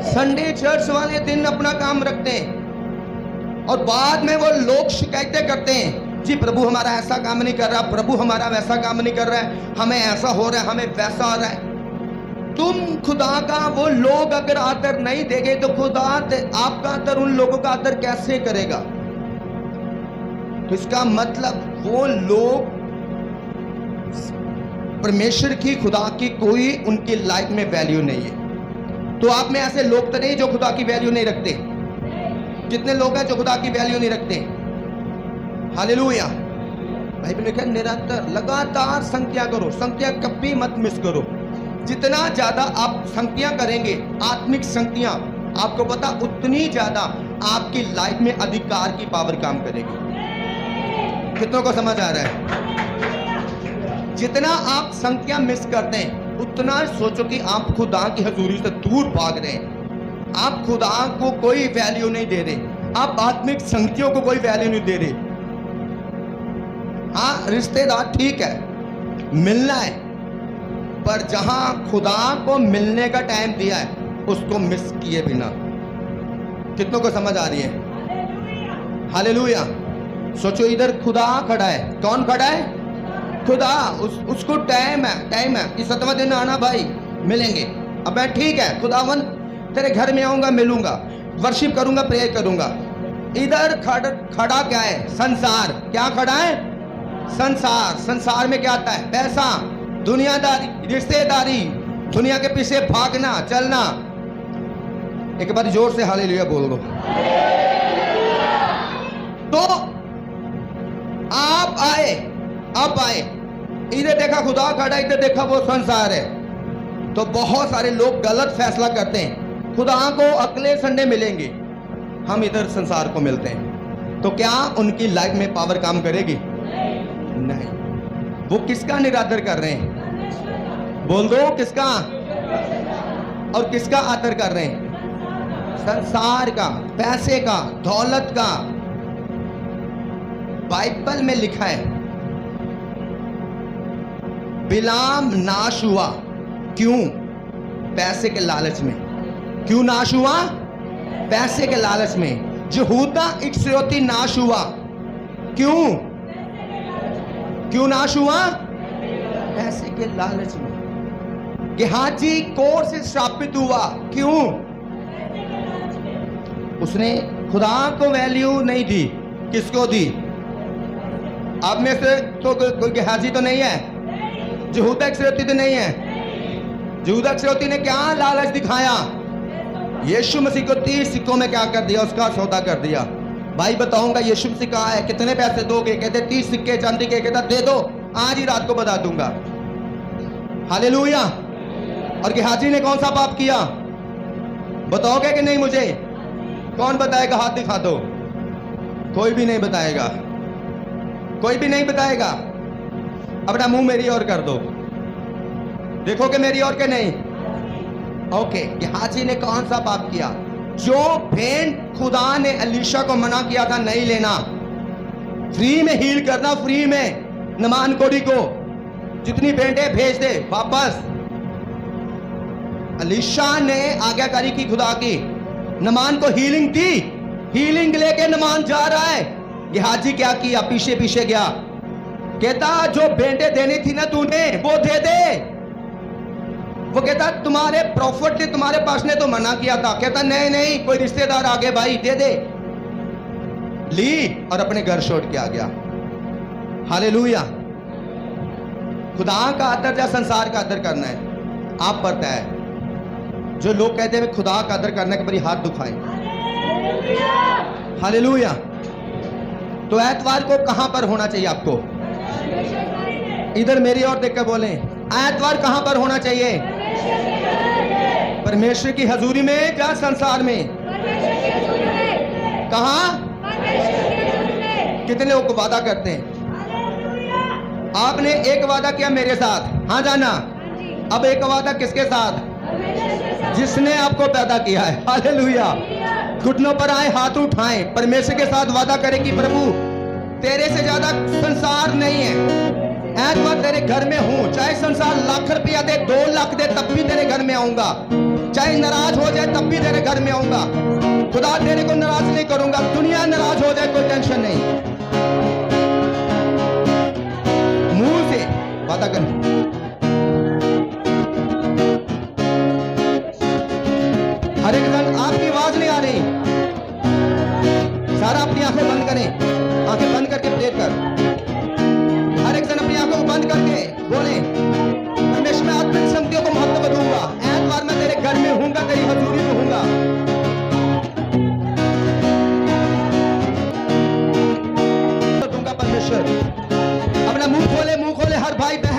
संडे चर्च वाले दिन अपना काम रखते हैं। और बाद में वो लोग शिकायतें करते हैं, जी प्रभु हमारा ऐसा काम नहीं कर रहा, प्रभु हमारा वैसा काम नहीं कर रहा है, हमें ऐसा हो रहा है, हमें वैसा हो रहा है। तुम खुदा का वो लोग अगर आदर नहीं देंगे तो खुदा आपका आदर उन लोगों का आदर कैसे करेगा? तो इसका मतलब वो लोग परमेश्वर की, खुदा की कोई उनकी लाइफ में वैल्यू नहीं है। तो आप में ऐसे लोग तो नहीं जो खुदा की वैल्यू नहीं रखते? कितने लोग हैं जो खुदा की वैल्यू नहीं रखते? हालेलुया। बाइबल लिखा है निरंतर लगातार संख्या करो, संख्या कभी मत मिस करो। जितना ज्यादा आप संख्या करेंगे, आत्मिक संख्या, आपको पता उतनी ज्यादा आपकी लाइफ में अधिकार की पावर काम करेगी। कितनों को समझ आ रहा है? जितना आप संख्या मिस करते हैं उतना सोचो कि आप खुदा की हजूरी से दूर भाग रहे हैं। आप खुदा को कोई वैल्यू नहीं दे रहे, आप आत्मिक संगतियों को कोई वैल्यू नहीं दे रहे। हाँ, रिश्तेदार ठीक है, मिलना है, पर जहां खुदा को मिलने का टाइम दिया है उसको मिस किए बिना। कितनों को समझ आ रही है? हालेलुया। सोचो इधर खुदा खड़ा है, कौन खड़ा है? खुदा। उसको टाइम है कि 7वां दिन आना भाई, मिलेंगे। अब मैं ठीक है खुदावन तेरे घर में आऊंगा, मिलूंगा, वर्शिप करूंगा, प्रेयर करूंगा। इधर खड़ा क्या है? संसार। क्या खड़ा है? संसार। संसार में क्या आता है? पैसा, दुनियादारी, रिश्तेदारी, दुनिया के पीछे भागना, चलना। एक बार जोर से हालेलुया बोल दो। तो आप आए, इधर देखा खुदा खड़ा, इधर देखा वो संसार है। तो बहुत सारे लोग गलत फैसला करते हैं, खुदा को अगले संडे मिलेंगे, हम इधर संसार को मिलते हैं। तो क्या उनकी लाइफ में पावर काम करेगी? नहीं। वो किसका निरादर कर रहे हैं? बोल दो किसका? और किसका आदर कर रहे हैं? संसार का, पैसे का, दौलत का। बाइबल में लिखा है बिलाम नाश हुआ। क्यों? पैसे के लालच में। क्यों नाश हुआ? पैसे के लालच में। यहूदा इस्करियोती नाश हुआ। क्यों? क्यों नाश हुआ? पैसे के लालच में। गेहाजी कोर से श्रापित हुआ। क्यों? उसने खुदा को वैल्यू नहीं दी। किसको दी? आप में से तो कोई गेहाजी तो नहीं है? यहूदा इस्करियोती तो नहीं है? यहूदा इस्करियोती ने क्या लालच दिखाया? यीशु मसीह को 30 सिक्कों में क्या कर दिया, उसका सौदा कर दिया। भाई बताऊंगा यीशु मसीह कहा है कितने पैसे दोगे, कहते 30 सिक्के चांदी के, कहता दे दो, आज ही रात को बता दूंगा। हालेलुया। और गेहाजी ने कौन सा पाप किया बताओगे कि नहीं मुझे? कौन बताएगा? हाथ दिखा दो। कोई भी नहीं बताएगा, कोई भी नहीं बताएगा। अपना मुंह मेरी ओर कर दो, देखोगे मेरी ओर के नहीं? ओके। गेहाजी ने कौन सा पाप किया? जो भेंट खुदा ने एलीशा को मना किया था नहीं लेना, फ्री में हील करना, फ्री में नमान कोड़ी को जितनी भेंटें भेज दे वापस। एलीशा ने आज्ञाकारी की खुदा की, नमान को हीलिंग दी, हीलिंग लेके नमान जा रहा है। गेहाजी क्या किया? पीछे पीछे गया, कहता जो भेंटें देनी थी ना तूने वो दे दे। वो कहता तुम्हारे प्रॉफिट ने, तुम्हारे पास ने तो मना किया था। कहता नहीं नहीं, कोई रिश्तेदार आगे भाई दे दे। ली और अपने घर छोड़ के आ गया। हालेलुया। खुदा का आदर या संसार का आदर करना है आप पर तय है। जो लोग कहते हैं खुदा का आदर करने के बड़ी हाथ दुखाए। हालेलुया। तो एतवार को कहां पर होना चाहिए आपको? इधर मेरी ओर देखकर बोलें, एतवार कहां पर होना चाहिए? परमेश्वर की हजूरी में या संसार में? कहां? कितने लोग वादा करते हैं? आपने एक वादा किया मेरे साथ, हाँ जाना। अब एक वादा किसके साथ? जिसने आपको पैदा किया है। हालेलुया। घुटनों पर आए, हाथ उठाएं, परमेश्वर के साथ वादा करें कि प्रभु तेरे से ज्यादा संसार नहीं है। एतवार तेरे घर में हूं, चाहे संसार लाख रुपया दे, 2 लाख दे, तब भी तेरे घर में आऊंगा। चाहे नाराज हो जाए तब भी तेरे घर में आऊंगा। खुदा तेरे को नाराज नहीं करूंगा। दुनिया नाराज हो जाए कोई टेंशन नहीं, मुंह से वादा कर। हर एक जन, आपकी आवाज नहीं आ रही, सारा अपनी आंखें बंद करें, आंखें बंद करके प्रे कर। हर एक जन अपनी आंखों को बंद करके बोले, परमेश्वर मैं आत्मिक संगतियों को महत्व दूंगा। एतवार मैं तेरे घर में हूंगा, तेरी हजूरी में हूंगा। दूंगा परमेश्वर। अपना मुंह खोले हर भाई बहन।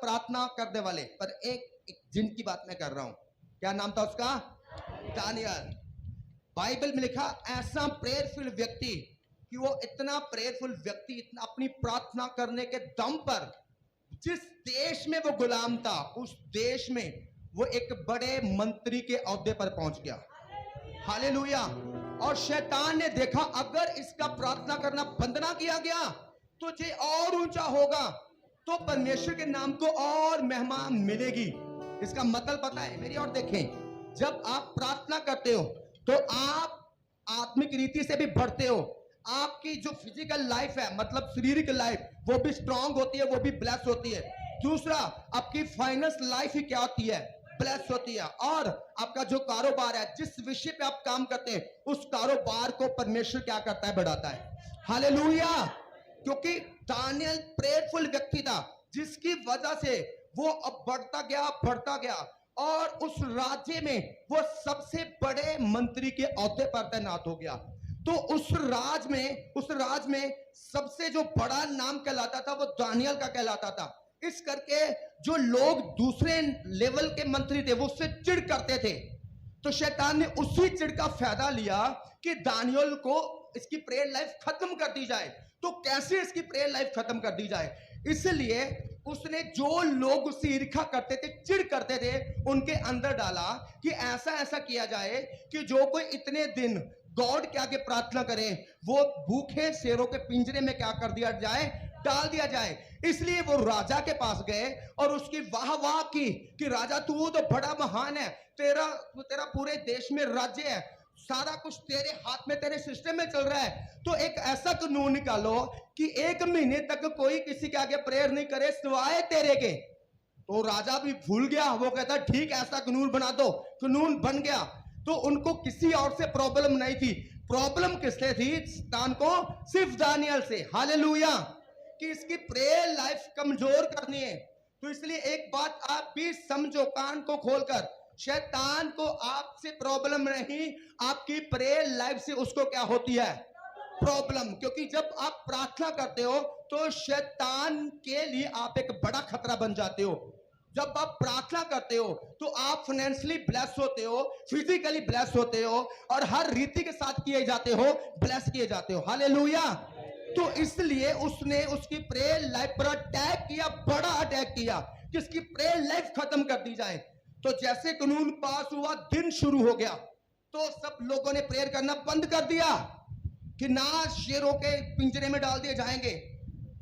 प्रार्थना करने वाले पर एक जिनकी बात मैं कर रहा हूं, क्या नाम था उसका? दानियल। बाइबल में लिखा ऐसा प्रेयरफुल व्यक्ति कि वो इतना प्रेयरफुल व्यक्ति, इतना अपनी प्रार्थना करने के दम पर जिस देश में वो गुलाम था उस देश में वो एक बड़े मंत्री के ओहदे पर पहुंच गया। हालेलुया। और शैतान ने देखा अगर इसका प्रार्थना करना बंद ना किया गया तो ये और ऊंचा होगा, तो परमेश्वर के नाम को और महिमा मिलेगी। इसका मतलब पता है? मेरी ओर देखें, जब आप प्रार्थना करते हो तो आप आत्मिक रीति से भी बढ़ते हो। आपकी जो फिजिकल लाइफ है, मतलब शारीरिक लाइफ, वो भी स्ट्रांग होती है, वो भी ब्लेस होती है। दूसरा, आपकी फाइनेंस लाइफ ही क्या होती है? ब्लेस होती है। और आपका जो कारोबार है, जिस विषय पे आप काम करते हैं, उस कारोबार को परमेश्वर क्या करता है? बढ़ाता है। हालेलुया। क्योंकि दानियल प्रेयरफुल व्यक्ति था, जिसकी वजह से वो अब बढ़ता गया और उस राज्य में वो सबसे बड़े मंत्री के ओहदे पर तैनात हो गया। तो उस राज में सबसे जो बड़ा नाम कहलाता था वो दानियल का कहलाता था। इस करके जो लोग दूसरे लेवल के मंत्री थे वो उससे चिढ़ करते थे। तो शैतान ने उसी चिढ़ का फायदा लिया कि दानियल को इसकी प्रेयर लाइफ खत्म कर दी जाए। तो कैसे इसकी प्रेयर लाइफ खत्म कर दी जाए? इसलिए उसने जो लोग उससे ईर्ष्या करते थे, चिढ़ करते थे, उनके अंदर डाला कि ऐसा किया जाए कि जो कोई इतने दिन गॉड के आगे प्रार्थना करे वो भूखे शेरों के पिंजरे में क्या कर दिया जाए? डाल दिया जाए। इसलिए वो राजा के पास गए और उसकी वाह वाह की कि राजा तू तो बड़ा महान है, तेरा तेरा पूरे देश में राज्य है, सारा कुछ तेरे हाथ में, तेरे सिस्टम में चल रहा है, तो एक ऐसा कानून निकालो कि 1 महीने तक कोई किसी के आगे प्रेयर नहीं करे सिवाय तेरे के। तो राजा भी भूल गया, वो कहता ठीक ऐसा कानून बना दो। कानून बन गया। तो उनको किसी और से प्रॉब्लम नहीं थी, प्रॉब्लम किससे थी? शैतान को, सिर्फ दानियल से। हालेलुया, कि इसकी प्रेयर लाइफ कमजोर करनी है। तो इसलिए एक बात आप भी समझो कान को खोलकर, शैतान को आपसे प्रॉब्लम नहीं, आपकी प्रेयर लाइफ से उसको क्या होती है? प्रॉब्लम। क्योंकि जब आप प्रार्थना करते हो तो शैतान के लिए आप एक बड़ा खतरा बन जाते हो। जब आप प्रार्थना करते हो तो आप फाइनेंशियली ब्लेस होते हो, फिजिकली ब्लेस होते हो, और हर रीति के साथ किए जाते हो, ब्लेस किए जाते हो। हालेलुया। तो इसलिए उसने उसकी प्रेयर लाइफ पर अटैक किया, बड़ा अटैक किया कि इसकी प्रेयर लाइफ खत्म कर दी जाए। तो जैसे कानून पास हुआ, दिन शुरू हो गया, तो सब लोगों ने प्रेयर करना बंद कर दिया कि ना शेरों के पिंजरे में डाल दिए जाएंगे।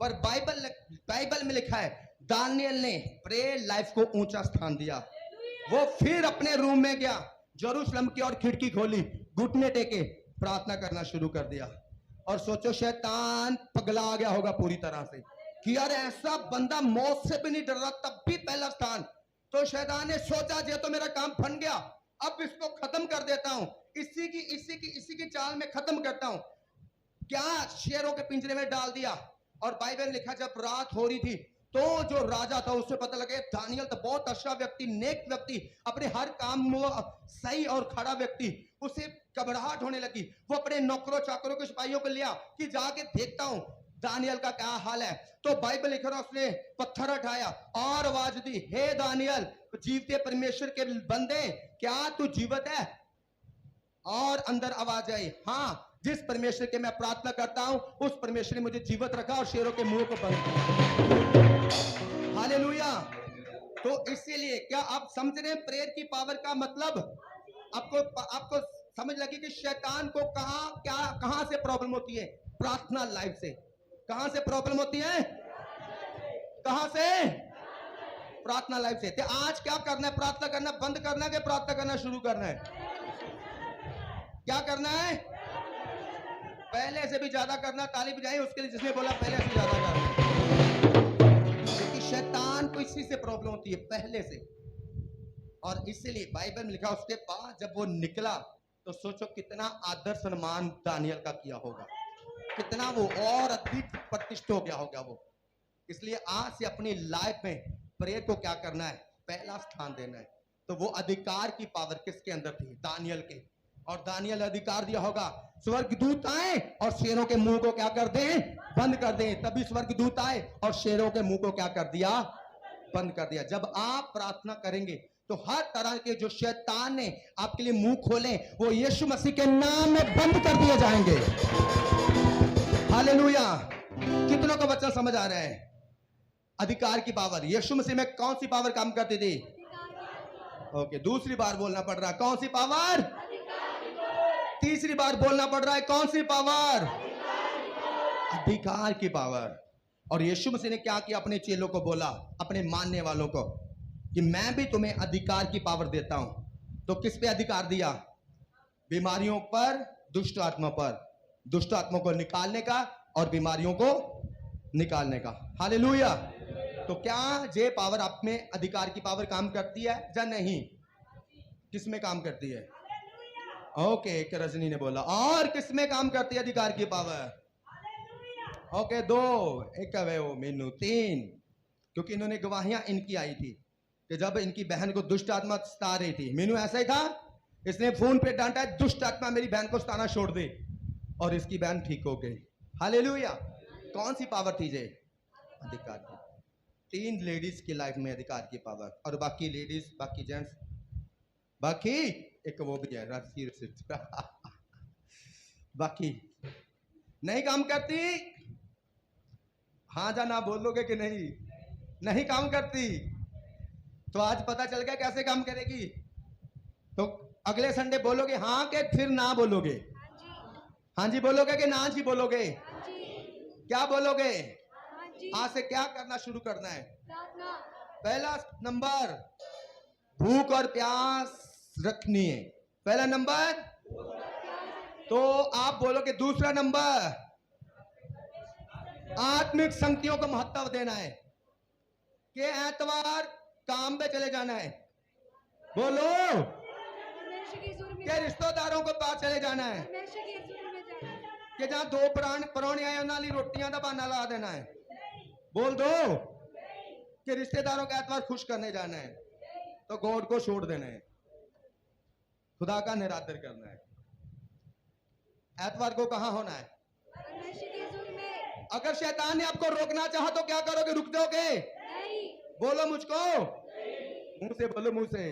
पर बाइबल में लिखा है दानियल ने प्रेयर लाइफ को ऊंचा स्थान दिया। वो फिर अपने रूम में गया, यरूशलेम की और खिड़की खोली, घुटने टेके प्रार्थना करना शुरू कर दिया। और सोचो शैतान पगला आ गया होगा पूरी तरह से कि यार ऐसा बंदा मौत से भी नहीं डर रहा, तब भी पहला स्थान। तो शैतान ने सोचा ये तो मेरा काम फन गया, अब इसको खत्म कर देता हूं, इसी की चाल में खत्म करता हूं। क्या शेरों के पिंजरे में डाल दिया। और बाइबल में लिखा जब रात हो रही थी तो जो राजा था उससे पता लगे दानियल तो बहुत अच्छा व्यक्ति, नेक व्यक्ति, अपने हर काम में सही और खड़ा व्यक्ति, उसे घबराहट होने लगी। वो अपने नौकरों चाकरों के सिपाहियों को लिया कि जाके देखता हूं दानियल का क्या हाल है। तो बाइबल लिख रहा, उसने पत्थर उठाया और आवाज दी, हे दानियल, जीवते परमेश्वर के बंदे, क्या तू जीवित है? और अंदर आवाज आई, हाँ, जिस परमेश्वर के मैं प्रार्थना करता हूं उस परमेश्वर ने मुझे जीवित रखा और शेरों के मुंह को बंद किया। हालेलुया। तो इसीलिए क्या आप समझ रहे हैं प्रेयर की पावर का मतलब? आपको समझ लगी कि शैतान को कहां से प्रॉब्लम होती है? प्रार्थना लाइफ से। कहां से प्रॉब्लम होती है? कहां से? प्रार्थना लाइफ से। तो आज क्या करना है? प्रार्थना करना बंद करना है कि प्रार्थना करना शुरू करना है? क्या करना है? पहले से भी ज्यादा करना। ताली बजाएं उसके लिए जिसने बोला पहले से ज्यादा करना। क्योंकि शैतान को इसी से प्रॉब्लम होती है, पहले से। और इसीलिए बाइबल में लिखा उसके बाद जब वो निकला तो सोचो कितना आदर सम्मान दानियल का किया होगा, कितना वो और अधिक प्रतिष्ठित हो गया होगा वो। इसलिए आज से अपनी लाइफ में प्रेयर को क्या करना है? पहला स्थान देना है। तो वो अधिकार की पावर किसके अंदर थी? दानियल के। और दानियल अधिकार दिया होगा, स्वर्गदूत आए और शेरों के मुंह को क्या कर दें? बंद कर दें। तभी स्वर्गदूत आए और शेरों के मुंह को क्या कर दिया? बंद कर दिया। जब आप प्रार्थना करेंगे तो हर तरह के जो शैतान ने आपके लिए मुंह खोले वो यीशु मसीह के नाम में बंद कर दिए जाएंगे। हालेलुया। कितनों का बच्चा समझ आ रहा है? अधिकार की पावर। यीशु मसीह में कौन सी पावर काम करती थी? ओके, दूसरी बार बोलना पड़ रहा है, कौन सी पावर? तीसरी बार बोलना पड़ रहा है, कौन सी पावर? अधिकार की पावर। और यीशु मसीह ने क्या किया? अपने चेलों को बोला, अपने मानने वालों को, कि मैं भी तुम्हें अधिकार की पावर देता हूं। तो किस पे अधिकार दिया? बीमारियों पर, दुष्ट आत्मा पर, दुष्ट आत्मा को निकालने का और बीमारियों को निकालने का। हालेलुया। तो क्या ये पावर आप में, अधिकार की पावर काम करती है या नहीं? किस में काम करती है? ओके, एक रजनी ने बोला। और किस में काम करती है अधिकार की पावर? ओके, 2, एक वो मीनू 3, क्योंकि इन्होंने गवाहियां इनकी आई थी कि जब इनकी बहन को दुष्ट आत्मा सता रही थी। मीनू ऐसा ही था, इसने फोन पे डांटा, दुष्ट आत्मा मेरी बहन को सताना छोड़ दे, और इसकी बहन ठीक हो गई। हालेलुया। कौन सी पावर थी ये? अधिकार की। 3 लेडीज की लाइफ में अधिकार की पावर, और बाकी लेडीज, बाकी जेंट्स, बाकी एक वो भी है बाकी नहीं काम करती। हाँ जा ना बोलोगे कि नहीं? नहीं काम करती। तो आज पता चल गया कैसे काम करेगी। तो अगले संडे बोलोगे हाँ के फिर ना बोलोगे? हाँ जी बोलोगे कि ना जी बोलोगे? क्या बोलोगे? आज से क्या करना शुरू करना है? प्रार्थना। पहला नंबर भूख और प्यास रखनी है, पहला नंबर। तो आप बोलोगे दूसरा नंबर आत्मिक संगतियों को महत्व देना है कि एतवार काम पे चले जाना है। बोलो परमेश्वर के हजूर में कि रिश्तेदारों को पास चले जाना है परमेश्वर के हजूर में जाना है। कि जहां दो परौने आए उन्होंने रोटियां का बहाना ला देना है। बोल दो कि रिश्तेदारों का एतवार खुश करने जाना है तो गॉड को छोड़ देना है, खुदा का निरादर करना है। एतवार को कहां होना है? परमेश्वर के हजूर में। अगर शैतान ने आपको रोकना चाहा तो क्या करोगे? रुक जाओगे? नहीं। बोलो मुझको, मुंह से बोलो, मुंह से।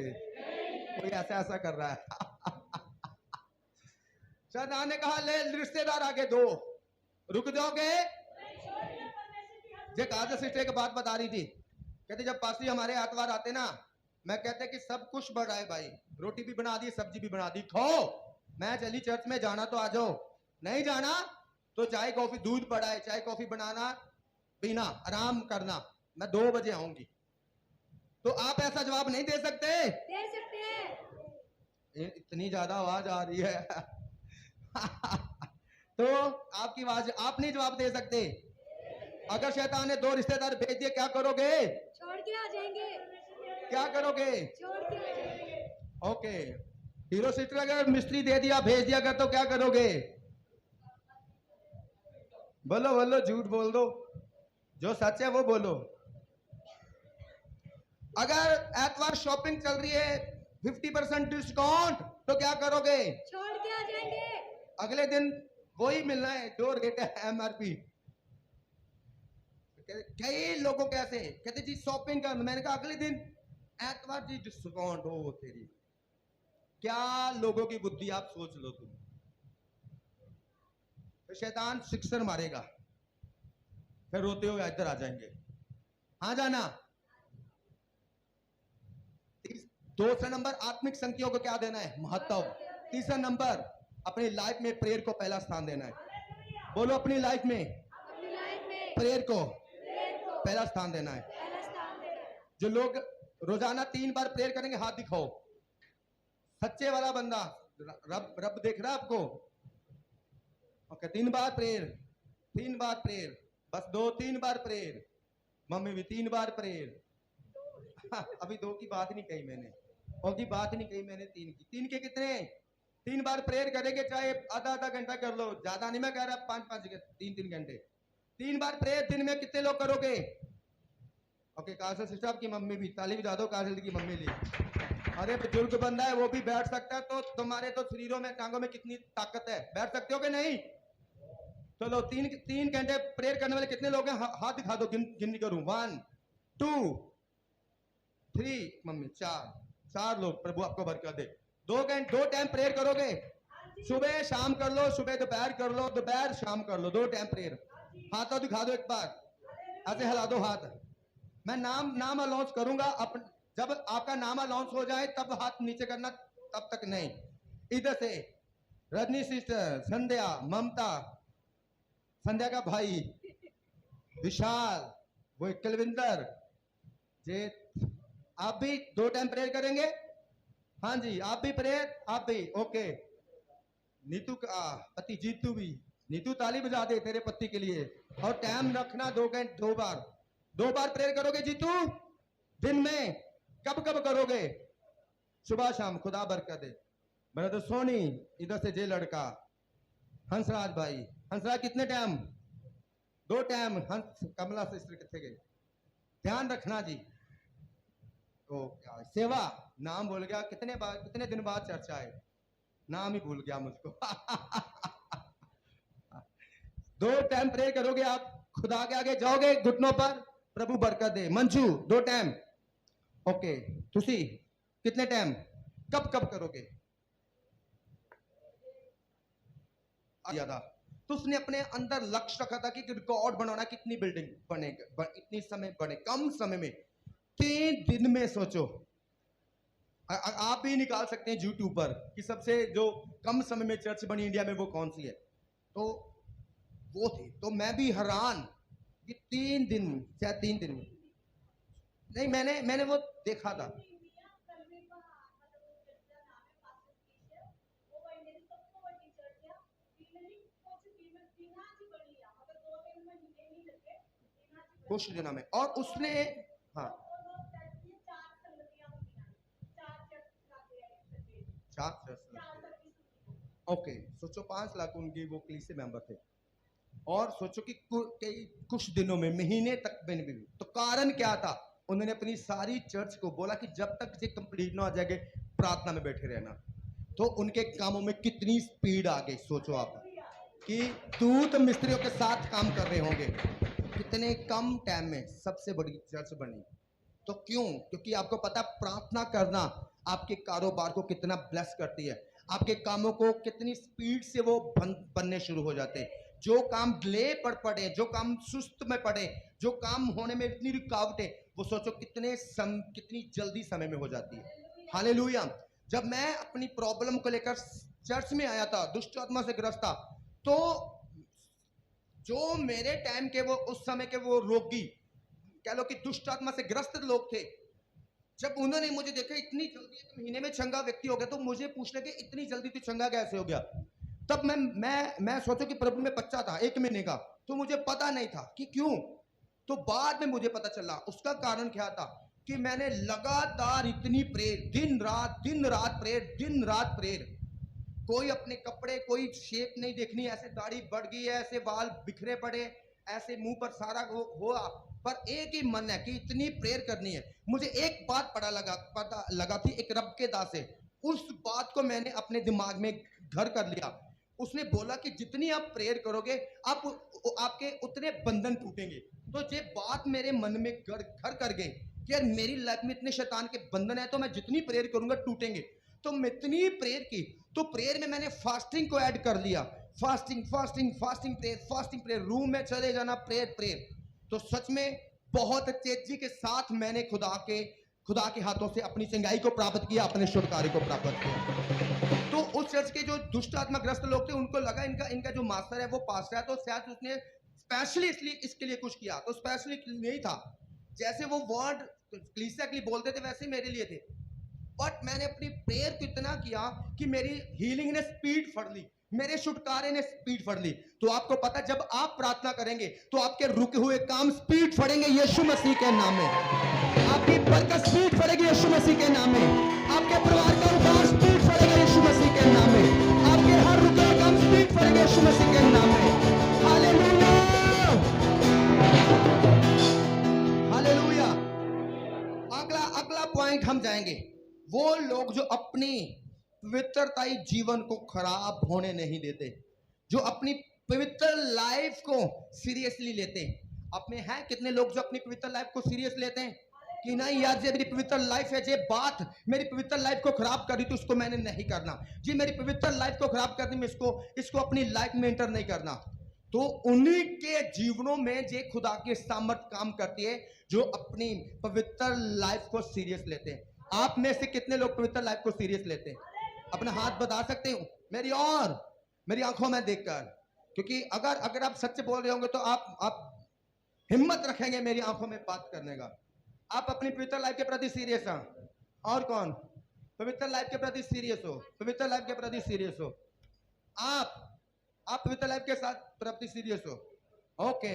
कोई ऐसा ऐसा कर रहा है। शैतान ने कहा ले रिश्तेदार आगे दो, रुक जाओगे? जे काजल सिस्टर एक बात बता रही थी, कहते जब पासी हमारे एतवार आते ना, मैं कहते कि सब कुछ बढ़ाए भाई, रोटी भी बना दी, सब्जी भी बना दी, खाओ। मैं चली चर्च में, जाना तो आ जाओ, नहीं जाना तो चाय कॉफी, दूध पड़ा है, चाय कॉफी बनाना, पीना, आराम करना, मैं 2 बजे आऊंगी। तो आप ऐसा जवाब नहीं दे सकते? दे सकते हैं। इतनी ज्यादा आवाज आ रही है। तो आपकी आवाज आप नहीं जवाब दे सकते। अगर शैतान ने 2 रिश्तेदार भेज दिए, क्या करोगे? छोड़ के आ जाएंगे। क्या करोगे? छोड़ के आ जाएंगे। ओके, हीरो सिस्टर अगर मिस्त्री दे दिया, भेज दिया कर, तो क्या करोगे? बोलो बोलो, झूठ बोल दो, जो सच है वो बोलो। अगर एतवार शॉपिंग चल रही है 50% डिस्काउंट, तो क्या करोगे? छोड़ के आ जाएंगे। अगले दिन वही मिलना है जो रेट है MRP। कई लोगों कैसे कहते जी शॉपिंग कर, मैंने कहा अगले दिन एतवार जी डिस्काउंट हो तेरी। क्या लोगों की बुद्धि, आप सोच लो तुम। तो शैतान सिक्सर मारेगा, फिर रोते हुए इधर आ जाएंगे। हाँ जाना। दूसरा नंबर आत्मिक संगतियों को क्या देना है? महत्व। तीसरा नंबर अपनी लाइफ में प्रेयर को पहला स्थान देना है। बोलो अपनी लाइफ में अपनी लाइफ में प्रेयर को प्रेयर को पहला स्थान देना है। पहला स्थान देना है। जो लोग रोजाना 3 बार प्रेयर करेंगे, हाथ दिखाओ। सच्चे वाला बंदा, रब देख रहा है आपको? ओके, 3 बार प्रेयर, 3 बार प्रेयर, बस 2-3 बार प्रेयर। मम्मी भी 3 बार प्रेयर। अभी 2 की बात नहीं कही मैंने, और की बात नहीं कही मैंने, 3 की। 3 के कितने? 3 बार प्रेयर करेंगे, चाहे आधा घंटा कर लो, ज्यादा नहीं मैं कह रहा, 5-5 3 घंटे। 3 बार प्रेयर दिन में कितने लोग करोगे? ओके, काजल सिस्टर आपकी मम्मी भी, ताली बजा दो काजल की मम्मी ली। अरे बुजुर्ग बंदा है, वो भी बैठ सकता है, तो तुम्हारे तो शरीरों में, टांगों में कितनी ताकत है, बैठ सकते हो कि नहीं? चलो 3 घंटे प्रेयर करने वाले कितने लोग हैं? हाथ दिखा दो, गिनती करूं। 1 2 3, मम्मी 4 लोग। प्रभु आपको बरकत दे। 2 टाइम प्रेयर करोगे, सुबह शाम कर लो, सुबह दोपहर कर लो, दोपहर शाम कर लो, 2 टाइम प्रेयर। हाथों दिखा दो एक बार, ऐसे हिला दो हाथ। मैं नाम अनाउंस करूंगा, जब आपका नाम अनाउंस हो जाए तब हाथ नीचे करना, तब तक नहीं। इधर से रजनी सिस्टर, संध्या, ममता, संध्या का भाई विशाल, वो कुलविंदर जे, आप भी 2 टाइम प्रेयर करेंगे? हाँ जी, आप भी प्रेयर, आप भी। ओके, नीतू का पति जीतू भी, नीतू ताली बजा दे तेरे पति के लिए। और टाइम रखना 2 बार, 2 बार प्रेयर करोगे जीतू दिन में? कब करोगे? सुबह शाम। खुदा बरकत दे। ब्रदर सोनी, इधर से जे लड़का हंसराज भाई, हंसराज कितने टाइम? 2 टाइम। हंस कमला सिस्टर कितने गए? ध्यान रखना जी। ओ क्या सेवा, नाम भूल गया, कितने दिन बाद चर्चा है, नाम ही भूल गया मुझको। 2 टाइम प्रे करोगे आप, खुदा के आगे जाओगे घुटनों पर, प्रभु बरकत दे। मंजू 2 टाइम। ओके, तुसी कितने टाइम? कब करोगे? तो उसने अपने अंदर लक्ष्य रखा था कि रिकॉर्ड बनाना, कितनी बिल्डिंग बनेगा, इतनी समय बने, कम समय में 3 दिन में। सोचो, आप भी निकाल सकते हैं यूट्यूब पर कि सबसे जो कम समय में चर्च बनी इंडिया में वो कौन सी है। तो वो थी। तो मैं भी हैरान, कि 3 दिन, शायद 3 दिन में नहीं, मैंने वो देखा था। कुछ दिनों में, और उसने, हाँ, 4 ओके, सोचो 5 लाख उनकी वो कलीसिया मेंबर थे, और सोचो कि कुछ दिनों में, महीने तक में भी। तो कारण क्या था? उन्होंने अपनी सारी चर्च को बोला कि जब तक ये कंप्लीट ना हो जाएगा प्रार्थना में बैठे रहना। तो उनके कामों में कितनी स्पीड आ गई, सोचो आप कि दूत मिस्त्रियों के साथ काम कर रहे होंगे, कितने कम टाइम में सबसे बड़ी चर्च बनी। तो क्यों? क्योंकि आपको पता, प्रार्थना करना आपके कारोबार को कितना ब्लेस करती है, आपके कामों को कितनी स्पीड से वो बनने शुरू हो जाते हैं। जो काम डिले पर पड़े, जो काम सुस्त में पड़े, जो काम होने में इतनी रुकावटें, वो सोचो कितनी जल्दी समय में हो जाती है। हालेलुया। जब मैं अपनी प्रॉब्लम को लेकर चर्च में आया था, दुष्ट आत्मा से ग्रस्त था, तो जो मेरे टाइम के वो उस समय के वो रोगी, कह लो कि दुष्ट आत्मा से ग्रस्त लोग थे, जब उन्होंने मुझे देखा इतनी जल्दी, एक महीने में चंगा व्यक्ति हो गया, तो मुझे पूछने के इतनी जल्दी तो चंगा कैसे हो गया। तब मैं सोचो कि प्रभु में बच्चा था 1 महीने का, तो मुझे पता नहीं था कि क्यों। तो बाद में मुझे पता चला उसका कारण क्या था, कि मैंने लगातार इतनी प्रेयर, दिन रात प्रेयर। कोई अपने कपड़े, कोई शेप नहीं देखनी, ऐसे दाढ़ी बढ़ गई है, ऐसे बाल बिखरे पड़े, ऐसे मुंह पर सारा हुआ, पर एक ही मन है कि इतनी प्रेयर करनी है। मुझे एक बात पता लगा थी एक रब के दास से, उस बात को मैंने अपने दिमाग में घर कर लिया। उसने बोला कि जितनी आप प्रेयर करोगे, आपके उतने बंधन टूटेंगे। तो ये बात मेरे मन में घर कर गई कि यार मेरी लाइफ में इतने शैतान के बंधन है, तो मैं जितनी प्रेयर करूंगा टूटेंगे। तो मैं इतनी प्रेयर की, तो प्रेयर में मैंने फास्टिंग को ऐड कर लिया। फास्टिंग प्रेयर, रूम में चले जाना, प्रेयर। तो सच में बहुत तेजी के साथ मैंने खुदा के हाथों से अपनी चंगाई को प्राप्त किया, अपने छुटकारे को प्राप्त किया। तो उस चर्च के जो दुष्ट आत्मा ग्रस्त लोग थे, उनको लगा इनका जो मास्टर है वो पास्टर है, तो शायद उसने स्पेशली इसके लिए कुछ किया। तो स्पेशली नहीं था, जैसे वो वर्ड कलीसिया के लिए बोलते थे वैसे मेरे लिए थे। बट मैंने अपनी प्रेयर को इतना किया कि मेरी हीलिंग ने स्पीड फड़ ली, मेरे छुटकारे ने स्पीड फड़ ली। तो आपको पता, जब आप प्रार्थना करेंगे तो आपके रुके हुए काम स्पीड फड़ेंगे यीशु मसीह के नाम में। आपकी बरकत स्पीड फड़ेगी यीशु मसीह के नाम में। आपके परिवार का उद्धार स्पीड फड़ेगा यीशु मसीह के नाम में। आपके हर रुके हुए काम स्पीड फड़ेगा यीशु मसीह के नाम में। Hallelujah, hallelujah. अगला पॉइंट हम जाएंगे, वो लोग जो अपनी पवित्रताई जीवन को खराब होने नहीं देते, जो अपनी पवित्र लाइफ को सीरियसली लेते हैं। अपने हैं कितने लोग जो अपनी पवित्र लाइफ को सीरियस लेते हैं कि नहीं यार, ये मेरी पवित्र लाइफ है, ये बात मेरी पवित्र लाइफ को खराब कर दी तो उसको मैंने नहीं करना, जी मेरी पवित्र लाइफ को खराब कर दी, मैं इसको अपनी लाइफ में एंटर नहीं करना। तो उन्हीं के जीवनों में जे खुदा की सामर्थ काम करती है, जो अपनी पवित्र लाइफ को सीरियस लेते हैं। आप में से कितने लोग पवित्र लाइफ को सीरियस लेते हैं? अपना हाथ बता सकते हो मेरी आंखों में देखकर, क्योंकि अगर आप सच बोल रहे होंगे तो आप हिम्मत रखेंगे मेरी आंखों में बात करने का। आप अपनी पवित्र लाइफ के प्रति सीरियस हैं? और कौन पवित्र लाइफ के प्रति सीरियस हो? पवित्र लाइफ के प्रति सीरियस हो? आप पवित्र लाइफ के साथ प्रति सीरियस हो? ओके।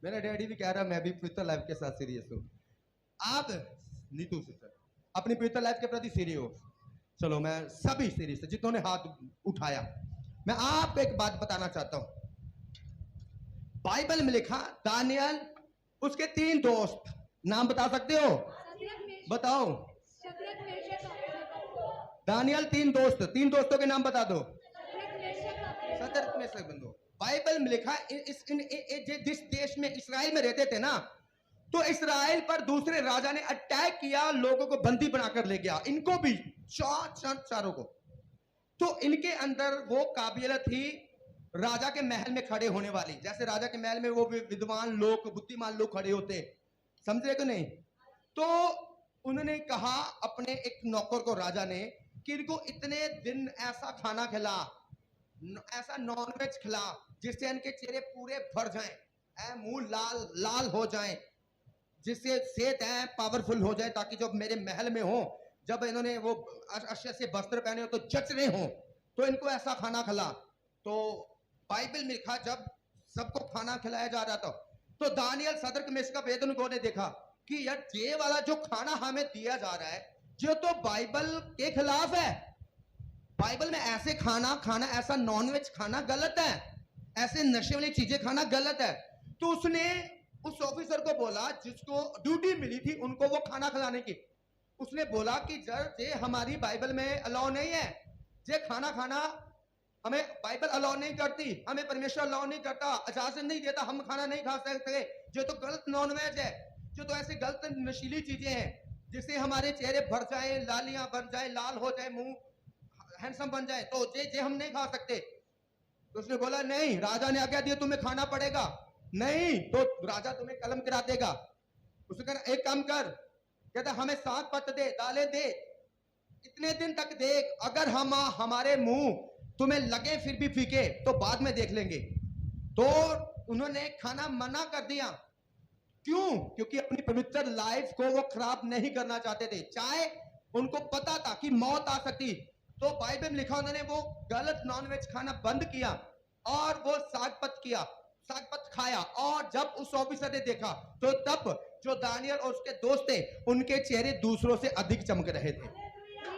मेरा डैडी भी कह रहा है मैं भी पवित्र लाइफ के साथ सीरियस हूँ। आप नीतू सिस्टर अपनी पवित्र लाइफ के प्रति सीरियस हो? चलो, मैं सभी सीरियस है जिन्होंने हाथ उठाया। मैं आपको एक बात बताना चाहता हूं, बाइबल में लिखा दानियल उसके 3 दोस्त, नाम बता सकते हो? बताओ। दानियल 3 दोस्तों के नाम बता दो। सदर में से बंदो। बाइबल में लिखा जिस देश में इस्राएल में रहते थे ना, तो इस्राएल पर दूसरे राजा ने अटैक किया, लोगों को बंदी बनाकर ले गया, इनको भी चारों को। तो इनके अंदर वो काबिलियत थी राजा के महल में खड़े होने वाली, जैसे राजा के महल में वो विद्वान लोग, बुद्धिमान लोग खड़े होते, समझे कि नहीं? तो उन्होंने कहा अपने एक नौकर को, राजा ने, कि इनको इतने दिन ऐसा खाना खिला, ऐसा नॉनवेज खिला जिससे इनके चेहरे पूरे भर जाएं, मुंह लाल लाल हो जाए, जिससे सेहत है पावरफुल हो जाए, ताकि जब मेरे महल में हो, जब इन्होंने वो अच्छे से वस्त्र पहने हो तो जच रहे हो, तो इनको ऐसा खाना खिला। तो बाइबल में लिखा जब सबको खाना खिलाया जा रहा था, तो दानियल सदरक मेशक अबेदनगो ने देखा कि यार ये वाला जो खाना हमें दिया जा रहा है जो तो बाइबल के खिलाफ है। बाइबल में ऐसे खाना खाना, ऐसा नॉनवेज खाना गलत है, ऐसे नशे वाली चीजें खाना गलत है। तो उसने उस ऑफिसर को बोला जिसको ड्यूटी मिली थी उनको वो खाना खिलाने की, उसने बोला कि जर ये हमारी बाइबल में अलाउ नहीं है, ये खाना खाना हमें बाइबल अलाउ नहीं करती, हमें परमेश्वर अलाउ नहीं करता, इजाजत नहीं देता, हम खाना नहीं खा सकते, जो तो गलत नॉनवेज है, जो तो ऐसे गलत नशीली चीजें हैं जिससे हमारे चेहरे भर जाए, लालियां बन जाए, लाल हो जाए, मुंह हैंडसम बन जाए, तो ये हम नहीं खा सकते। तो उसने बोला नहीं, राजा ने आज्ञा दी तुम्हें खाना पड़ेगा, नहीं तो राजा तुम्हें कलम करा देगा। उसने कहा एक काम कर, कहता हमें 7 पत्ते दे, दालें दे, इतने दिन तक देख, अगर हम हमारे मुंह तुम्हें लगे फिर भी फीके तो बाद में देख लेंगे। तो उन्होंने खाना मना कर दिया। क्यों? क्योंकि अपनी पवित्र लाइफ को वो खराब नहीं करना चाहते थे, चाहे उनको पता था कि मौत आ सकती। तो बाइबल में लिखा उन्होंने वो गलत नॉनवेज खाना बंद किया और वो सागपत किया, सागपत खाया। और जब उस ऑफिसर ने देखा तो तब जो दानियल और उसके दोस्त थे उनके चेहरे दूसरों से अधिक चमक रहे थे।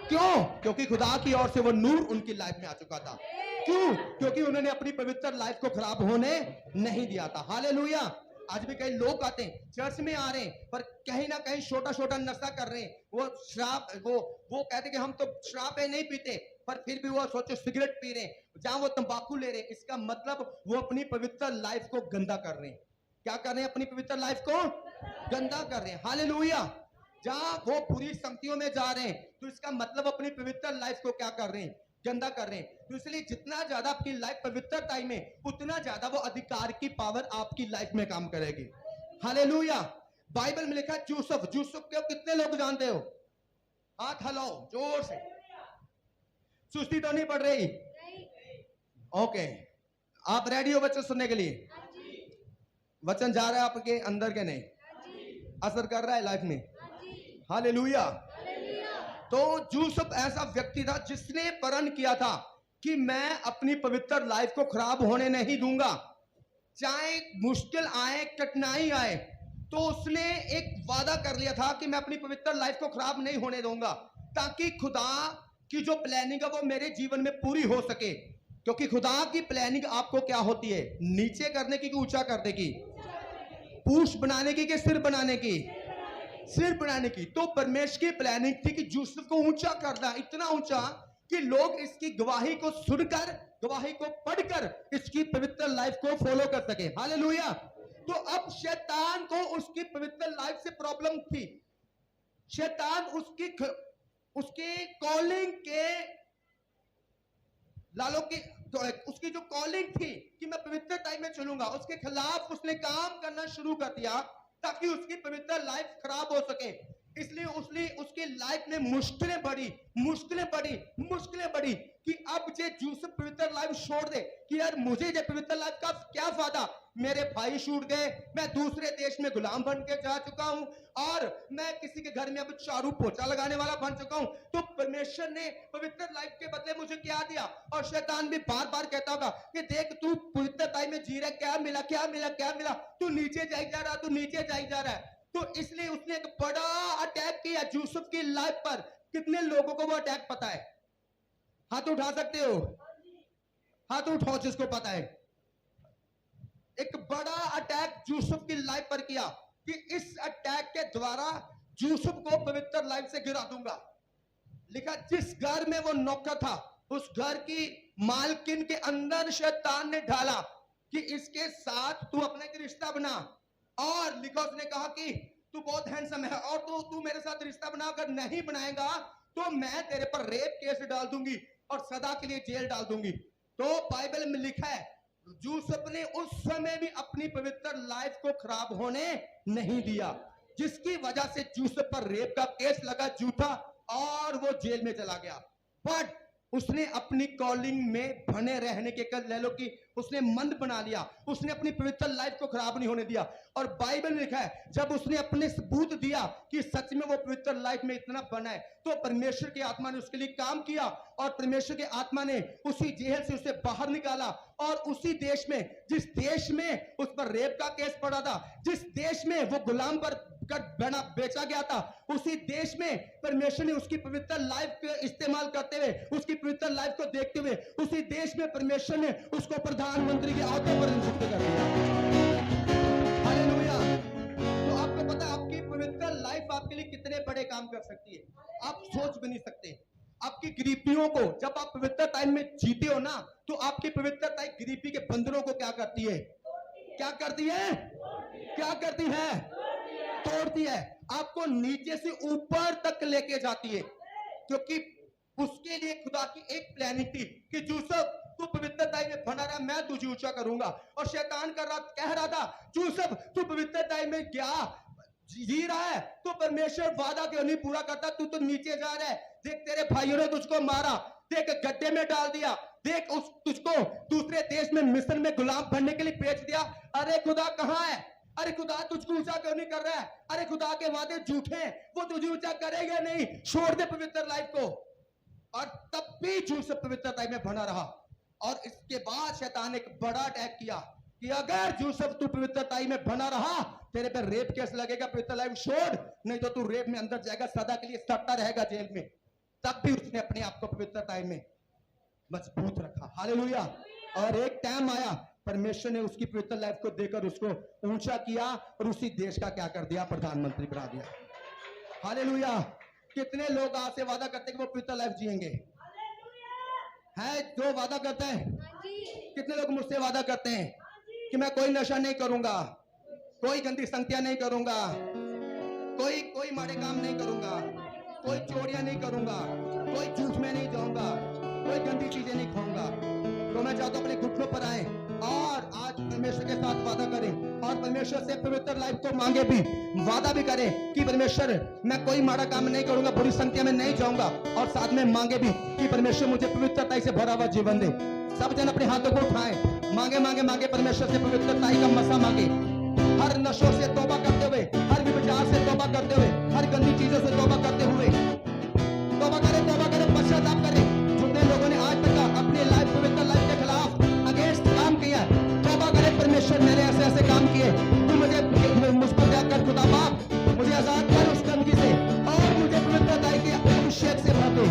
क्यों? क्योंकि खुदा की ओर से वो नूर उनकी लाइफ में आ चुका था। क्यों? क्योंकि उन्होंने अपनी पवित्र लाइफ को खराब होने नहीं दिया था। हालेलुया। आज भी कई लोग आते हैं, चर्च में आ रहे हैं, पर कहीं ना कहीं छोटा छोटा नशा कर रहे हैं। वो शराब, वो कहते कि हम तो शराब नहीं पीते, पर फिर भी वो सोचो सिगरेट पी रहे हैं, जहां वो तंबाकू ले रहे हैं। इसका मतलब वो अपनी पवित्र लाइफ को गंदा कर रहे हैं। क्या कर रहे हैं? अपनी पवित्र लाइफ को गंदा कर रहे हैं। हालेलुया। जहां वो बुरी संगतियों में जा रहे हैं, तो इसका मतलब अपनी पवित्र लाइफ को क्या कर रहे हैं? गंदा कर रहे हैं। तो इसलिए जितना ज्यादा आपकी लाइफ पवित्रता में, उतना ज्यादा वो अधिकार की पावर आपकी लाइफ में काम करेगी। हालेलुया। बाइबल में लिखा है यूसुफ, यूसुफ को कितने लोग जानते हो? हाथ हिलाओ जोर से। सुस्ती तो नहीं पड़ रही? ओके, आप रेडी हो बच्चों सुनने के लिए? वचन जा रहा है आपके अंदर के नहीं? असर कर रहा है लाइफ में? हालेलुया। तो यूसुफ ऐसा व्यक्ति था जिसने प्रण किया था कि मैं अपनी पवित्र लाइफ को खराब होने नहीं दूंगा, चाहे मुश्किल आए, कठिनाई आए। तो उसने एक वादा कर लिया था कि मैं अपनी पवित्र लाइफ को खराब नहीं होने दूंगा, ताकि खुदा की जो प्लानिंग है वो मेरे जीवन में पूरी हो सके। क्योंकि खुदा की प्लानिंग आपको क्या होती है? नीचे करने की कि ऊंचा करने की? पूंछ बनाने की कि सिर बनाने की? सिर बनाने की। तो परमेश्वर की प्लानिंग थी कि यूसुफ को ऊंचा करना, इतना ऊंचा कि लोग इसकी गवाही को सुनकर, गवाही को पढ़कर इसकी पवित्र लाइफ को फॉलो कर सके। हालेलुया। तो अब शैतान को उसकी पवित्र लाइफ से प्रॉब्लम थी। शैतान उसके कॉलिंग के लालों की, तो उसकी जो कॉलिंग थी कि मैं पवित्र टाइम में चलूंगा, उसके खिलाफ उसने काम करना शुरू कर दिया ताकि उसकी पवित्र लाइफ खराब हो सके। इसलिए उसकी लाइफ में मुश्किलें बढ़ी कि अब जे यूसुफ पवित्र लाइफ छोड़ दे कि यार मुझे ये पवित्र लाइफ का क्या फायदा, मेरे भाई छूट गए, मैं दूसरे देश में गुलाम बन के जा चुका हूं और मैं किसी के घर में अब झाड़ू पोछा लगाने वाला बन चुका हूं। तो परमेश्वर ने पवित्र लाइफ के बदले मुझे क्या दिया? और शैतान भी बार बार कहता होगा कि देख तू पवित्र टाइम में जी रहा, क्या मिला क्या मिला क्या मिला, तू नीचे जाई जा रहा, तू नीचे जाई जा रहा है। तो इसलिए उसने एक बड़ा अटैक किया यूसुफ की लाइफ पर। कितने लोगों को वो अटैक पता है? हाथ उठा सकते हो? हाथ उठाओ जिसको पता है। एक बड़ा अटैक यूसुफ की लाइफ पर किया कि इस अटैक के द्वारा यूसुफ को पवित्र लाइफ से गिरा दूंगा। लिखा जिस घर में वो नौकर था, उस घर की मालकिन के अंदर शैतान ने ढाला कि इसके साथ तू अपने एक रिश्ता बना। और लिखा उसने कहा कि तू बहुत हैंडसम है और तू मेरे साथ रिश्ता बनाकर नहीं बनाएगा तो मैं तेरे पर रेप केस डाल दूंगी और सदा के लिए जेल डाल दूंगी। तो बाइबल में लिखा है यूसुफ ने उस समय भी अपनी पवित्र लाइफ को खराब होने नहीं दिया, जिसकी वजह से यूसुफ पर रेप का केस लगा झूठा और वो जेल में चला गया। बट उसने अपनी कॉलिंग में बने रहने के कर ले लो कि उसने मन बना लिया, उसने अपनी पवित्र लाइफ को खराब नहीं होने दिया। और बाइबल में लिखा है जब उसने अपने सबूत दिया कि सच में वो पवित्र लाइफ में इतना बना है, तो परमेश्वर की आत्मा ने उसके लिए काम किया और परमेश्वर की आत्मा ने उसी जेल से उसे बाहर निकाला। और उसी देश में, जिस देश में उस पर रेप का केस पड़ा था, जिस देश में वो गुलाम पर बना बेचा गया था, उसी देश में परमेश्वर ने उसकी पवित्र लाइफ का इस्तेमाल करते हुए, उसकी पवित्र लाइफ को देखते हुए, उसी देश में परमेश्वर ने उसको प्रधानमंत्री के अहदे पर नियुक्त कर दिया। हालेलुया। तो आपको पता है आपकी पवित्र लाइफ आपके लिए कितने बड़े काम कर सकती है, आप सोच भी नहीं सकते। आपकी गरीबियों को जब आप पवित्र टाइम में जीते हो ना, तो आपकी पवित्रता गरीबी के बंधनों को क्या करती है? क्या करती है? क्या करती है? तोड़ती है। आपको नीचे से ऊपर तक लेके जाती है, क्योंकि उसके लिए खुदा की एक प्लानिंग थी कि यूसुफ तू पवित्रता में बना रहा, मैं तुझे ऊंचा करूंगा। और शैतान कह रहा था यूसुफ तू पवित्रता में क्या जी रहा है, तो परमेश्वर वादा क्यों नहीं पूरा करता? तू तो नीचे जा रहा है। देख तेरे भाइयों ने तुझको मारा, देख गड्ढे में डाल दिया, देख उस तुझको दूसरे देश में मिस्र में गुलाम बनने के लिए बेच दिया। अरे खुदा कहाँ है? अरे खुदा तुझको ऊंचा क्यों नहीं कर रहा है? अरे खुदा के वादे झूठे हैं, वो तुझे ऊंचा करेगा नहीं। छोड़ दे पवित्र लाइफ को। और तब भी यूसुफ पवित्रता में बना रहा। और इसके बाद शैतान ने एक बड़ा अटैक किया कि अगर यूसुफ तू पवित्रता में बना रहा, तेरे पर रेप केस लगेगा, पवित्र लाइफ छोड़, नहीं तो तू रेप में अंदर जाएगा, सदा के लिए सड़ता रहेगा जेल में। तब भी उसने अपने आप को पवित्रता में मजबूत रखा। हालेलुया। और एक टाइम आया, परमेश्वर ने उसकी पवित्र लाइफ को देकर उसको ऊंचा किया और उसी देश का क्या कर दिया? प्रधानमंत्री बना दिया। हालेलुया। कितने लोग आज से वादा करते हैं कि वो पवित्र लाइफ जिएंगे? है जो वादा करते हैं? कितने लोग मुझसे वादा करते हैं कि मैं कोई नशा नहीं करूंगा, कोई गंदी संगतियां नहीं करूंगा, कोई माड़े काम नहीं करूंगा, कोई चोरियां नहीं करूंगा, कोई झूठ में नहीं जाऊंगा, कोई गंदी चीजें नहीं खाऊंगा। तो मैं चाहता हूं अपने घुटनों पर आए और आज परमेश्वर के साथ वादा करें और परमेश्वर से पवित्र लाइफ को मांगे भी, वादा भी करें कि परमेश्वर मैं कोई माड़ा काम नहीं करूंगा, बुरी संगतियों में नहीं जाऊंगा। और साथ में मांगे भी कि परमेश्वर मुझे पवित्रता से भरा हुआ जीवन दे। सब जन अपने हाथों को उठाएं, मांगे मांगे मांगे परमेश्वर से पवित्रता का मसा मांगे। हर नशों से तौबा करते हुए, हर विचार से तौबा करते हुए, हर गंदी चीजों से तौबा करते हुए तौबा करें, पश्चाताप करें। जितने लोगों ने आज तक अपनी लाइफ पवित्र लाइफ के खिलाफ अगेंस्ट काम किया, तौबा करें। परमेश्वर मैंने ऐसे ऐसे काम किए, तू मुझको जाकर खुदा बाप मुझे आजाद कर उस गंदगी से और मुझे पवित्रता के अभिषेक से भर दे।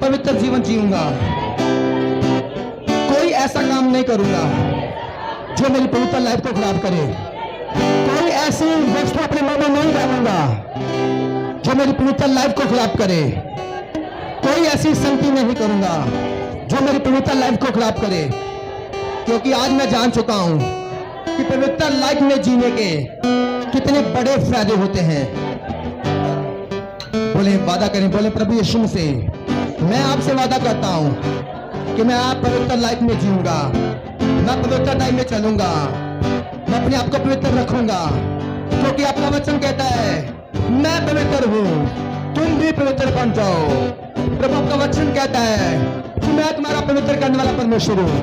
पवित्र जीवन जीऊंगा, कोई ऐसा काम नहीं करूंगा जो मेरी पवित्र लाइफ को खराब करे, कोई ऐसी वस्तु अपने मन में नहीं डालूंगा जो मेरी पवित्र लाइफ को खराब करे, कोई ऐसी संगति नहीं करूंगा जो मेरी पवित्र लाइफ को खराब करे। क्योंकि आज मैं जान चुका हूं कि पवित्र लाइफ में जीने के कितने बड़े फायदे होते हैं। बोले वादा करें, बोले प्रभु यीशु मसीह मैं आपसे वादा करता हूं कि मैं आप पवित्र लाइफ में जीऊंगा, मैं पवित्र लाइफ में चलूंगा, मैं अपने आप को पवित्र रखूंगा। क्योंकि आपका वचन कहता है मैं पवित्र हूं, तुम भी पवित्र बन जाओ। प्रभु आपका वचन कहता है कि मैं तुम्हारा पवित्र करने वाला परमेश्वर हूं।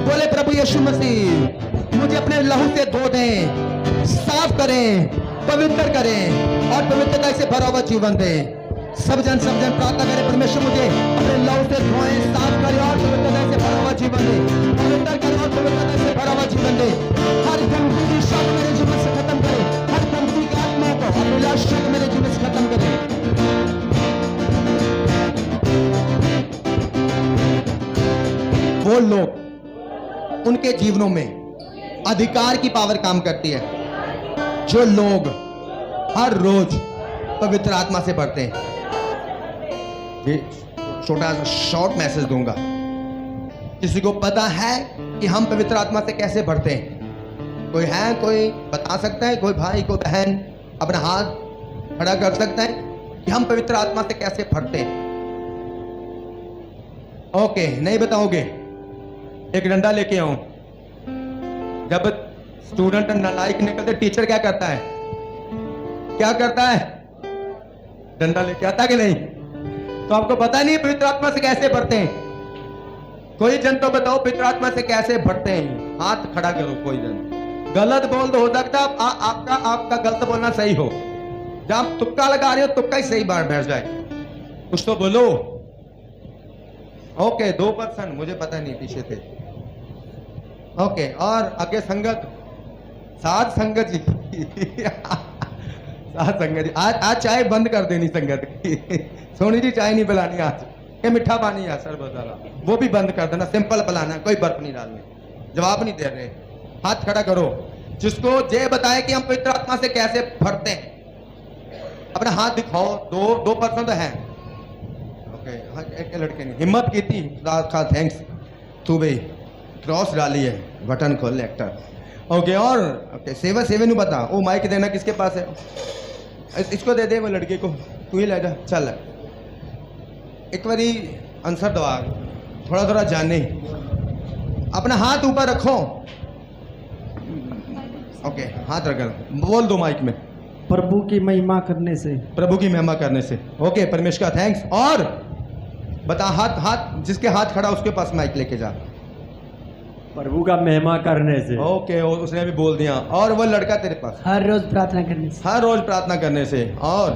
बोले प्रभु यीशु मसीह मुझे अपने लहू से धो दें, साफ करें, पवित्र करें और पवित्रता से भरा हुआ जीवन दें। सब जन प्रार्थना करें, परमेश्वर मुझे अपने लहू से धोएं, साफ करें और पवित्रता से भरा हुआ जीवन दे, पवित्र करें और पवित्रता से भरा हुआ जीवन दे। हर गंदगी शब्द मेरे जीवन से खत्म करें, हर गंदगी की आत्मा को अभिलाष शब्द मेरे जीवन से खत्म करें। वो लोग उनके जीवनों में अधिकार की पावर काम करती है जो लोग हर रोज पवित्र आत्मा से पढ़ते हैं। छोटा शॉर्ट मैसेज दूंगा, किसी को पता है कि हम पवित्र आत्मा से कैसे भरते हैं? कोई है, कोई बता सकता है? कोई भाई, कोई बहन अपना हाथ खड़ा कर सकता है कि हम पवित्र आत्मा से कैसे भरते हैं? ओके, नहीं बताओगे? एक डंडा लेके आऊं। जब स्टूडेंट नालायक निकलते टीचर क्या करता है? क्या करता है? डंडा लेके आता कि नहीं? तो आपको पता नहीं पवित्र आत्मा से कैसे भरते हैं? कोई जन तो बताओ पवित्र आत्मा से कैसे भरते हैं? हाथ खड़ा करो कोई जन। गलत बोल दो, हो सकता आपका गलत बोलना सही हो। जब आप तुक्का लगा रहे हो तुक्का ही सही बार बैठ जाए, कुछ तो बोलो। ओके, 2% मुझे पता नहीं पीछे थे। ओके, और आगे संगत, साथ संगत जी साथ संगत जी, आज चाय बंद कर देनी संगत की सोनी जी चाय नहीं पिलानी आज, ये मीठा पानी है शरबत वाला, वो भी बंद कर देना, सिंपल पिलाना, कोई बर्फ नहीं डालनी। जवाब नहीं दे रहे, हाथ खड़ा करो जिसको ये बताए कि हम पवित्र आत्मा से कैसे भरते हैं। अपना हाथ दिखाओ। 2% है। ओके, एक लड़के ने हिम्मत की थी, का थैंक्स। तू भाई क्रॉस डाली है, बटन खोल एक्टर। ओके, और ओके, सेवन बता। वो माइक देना किसके पास है? इसको दे दे, वो लड़के को, तू ही ले जा। चल एक बारी आंसर दवा, थोड़ा थोड़ा जाने। अपना हाथ ऊपर रखो। ओके, हाथ रख, बोल दो माइक में। प्रभु की महिमा करने से। प्रभु की महिमा करने से। ओके, परमेश्वर का थैंक्स। और बता, हाथ जिसके हाथ खड़ा उसके पास माइक लेके जा। प्रभु का महिमा करने से। ओके, उसने भी बोल दिया। और वो लड़का तेरे पास? हर रोज प्रार्थना करने से। हर रोज प्रार्थना करने से। और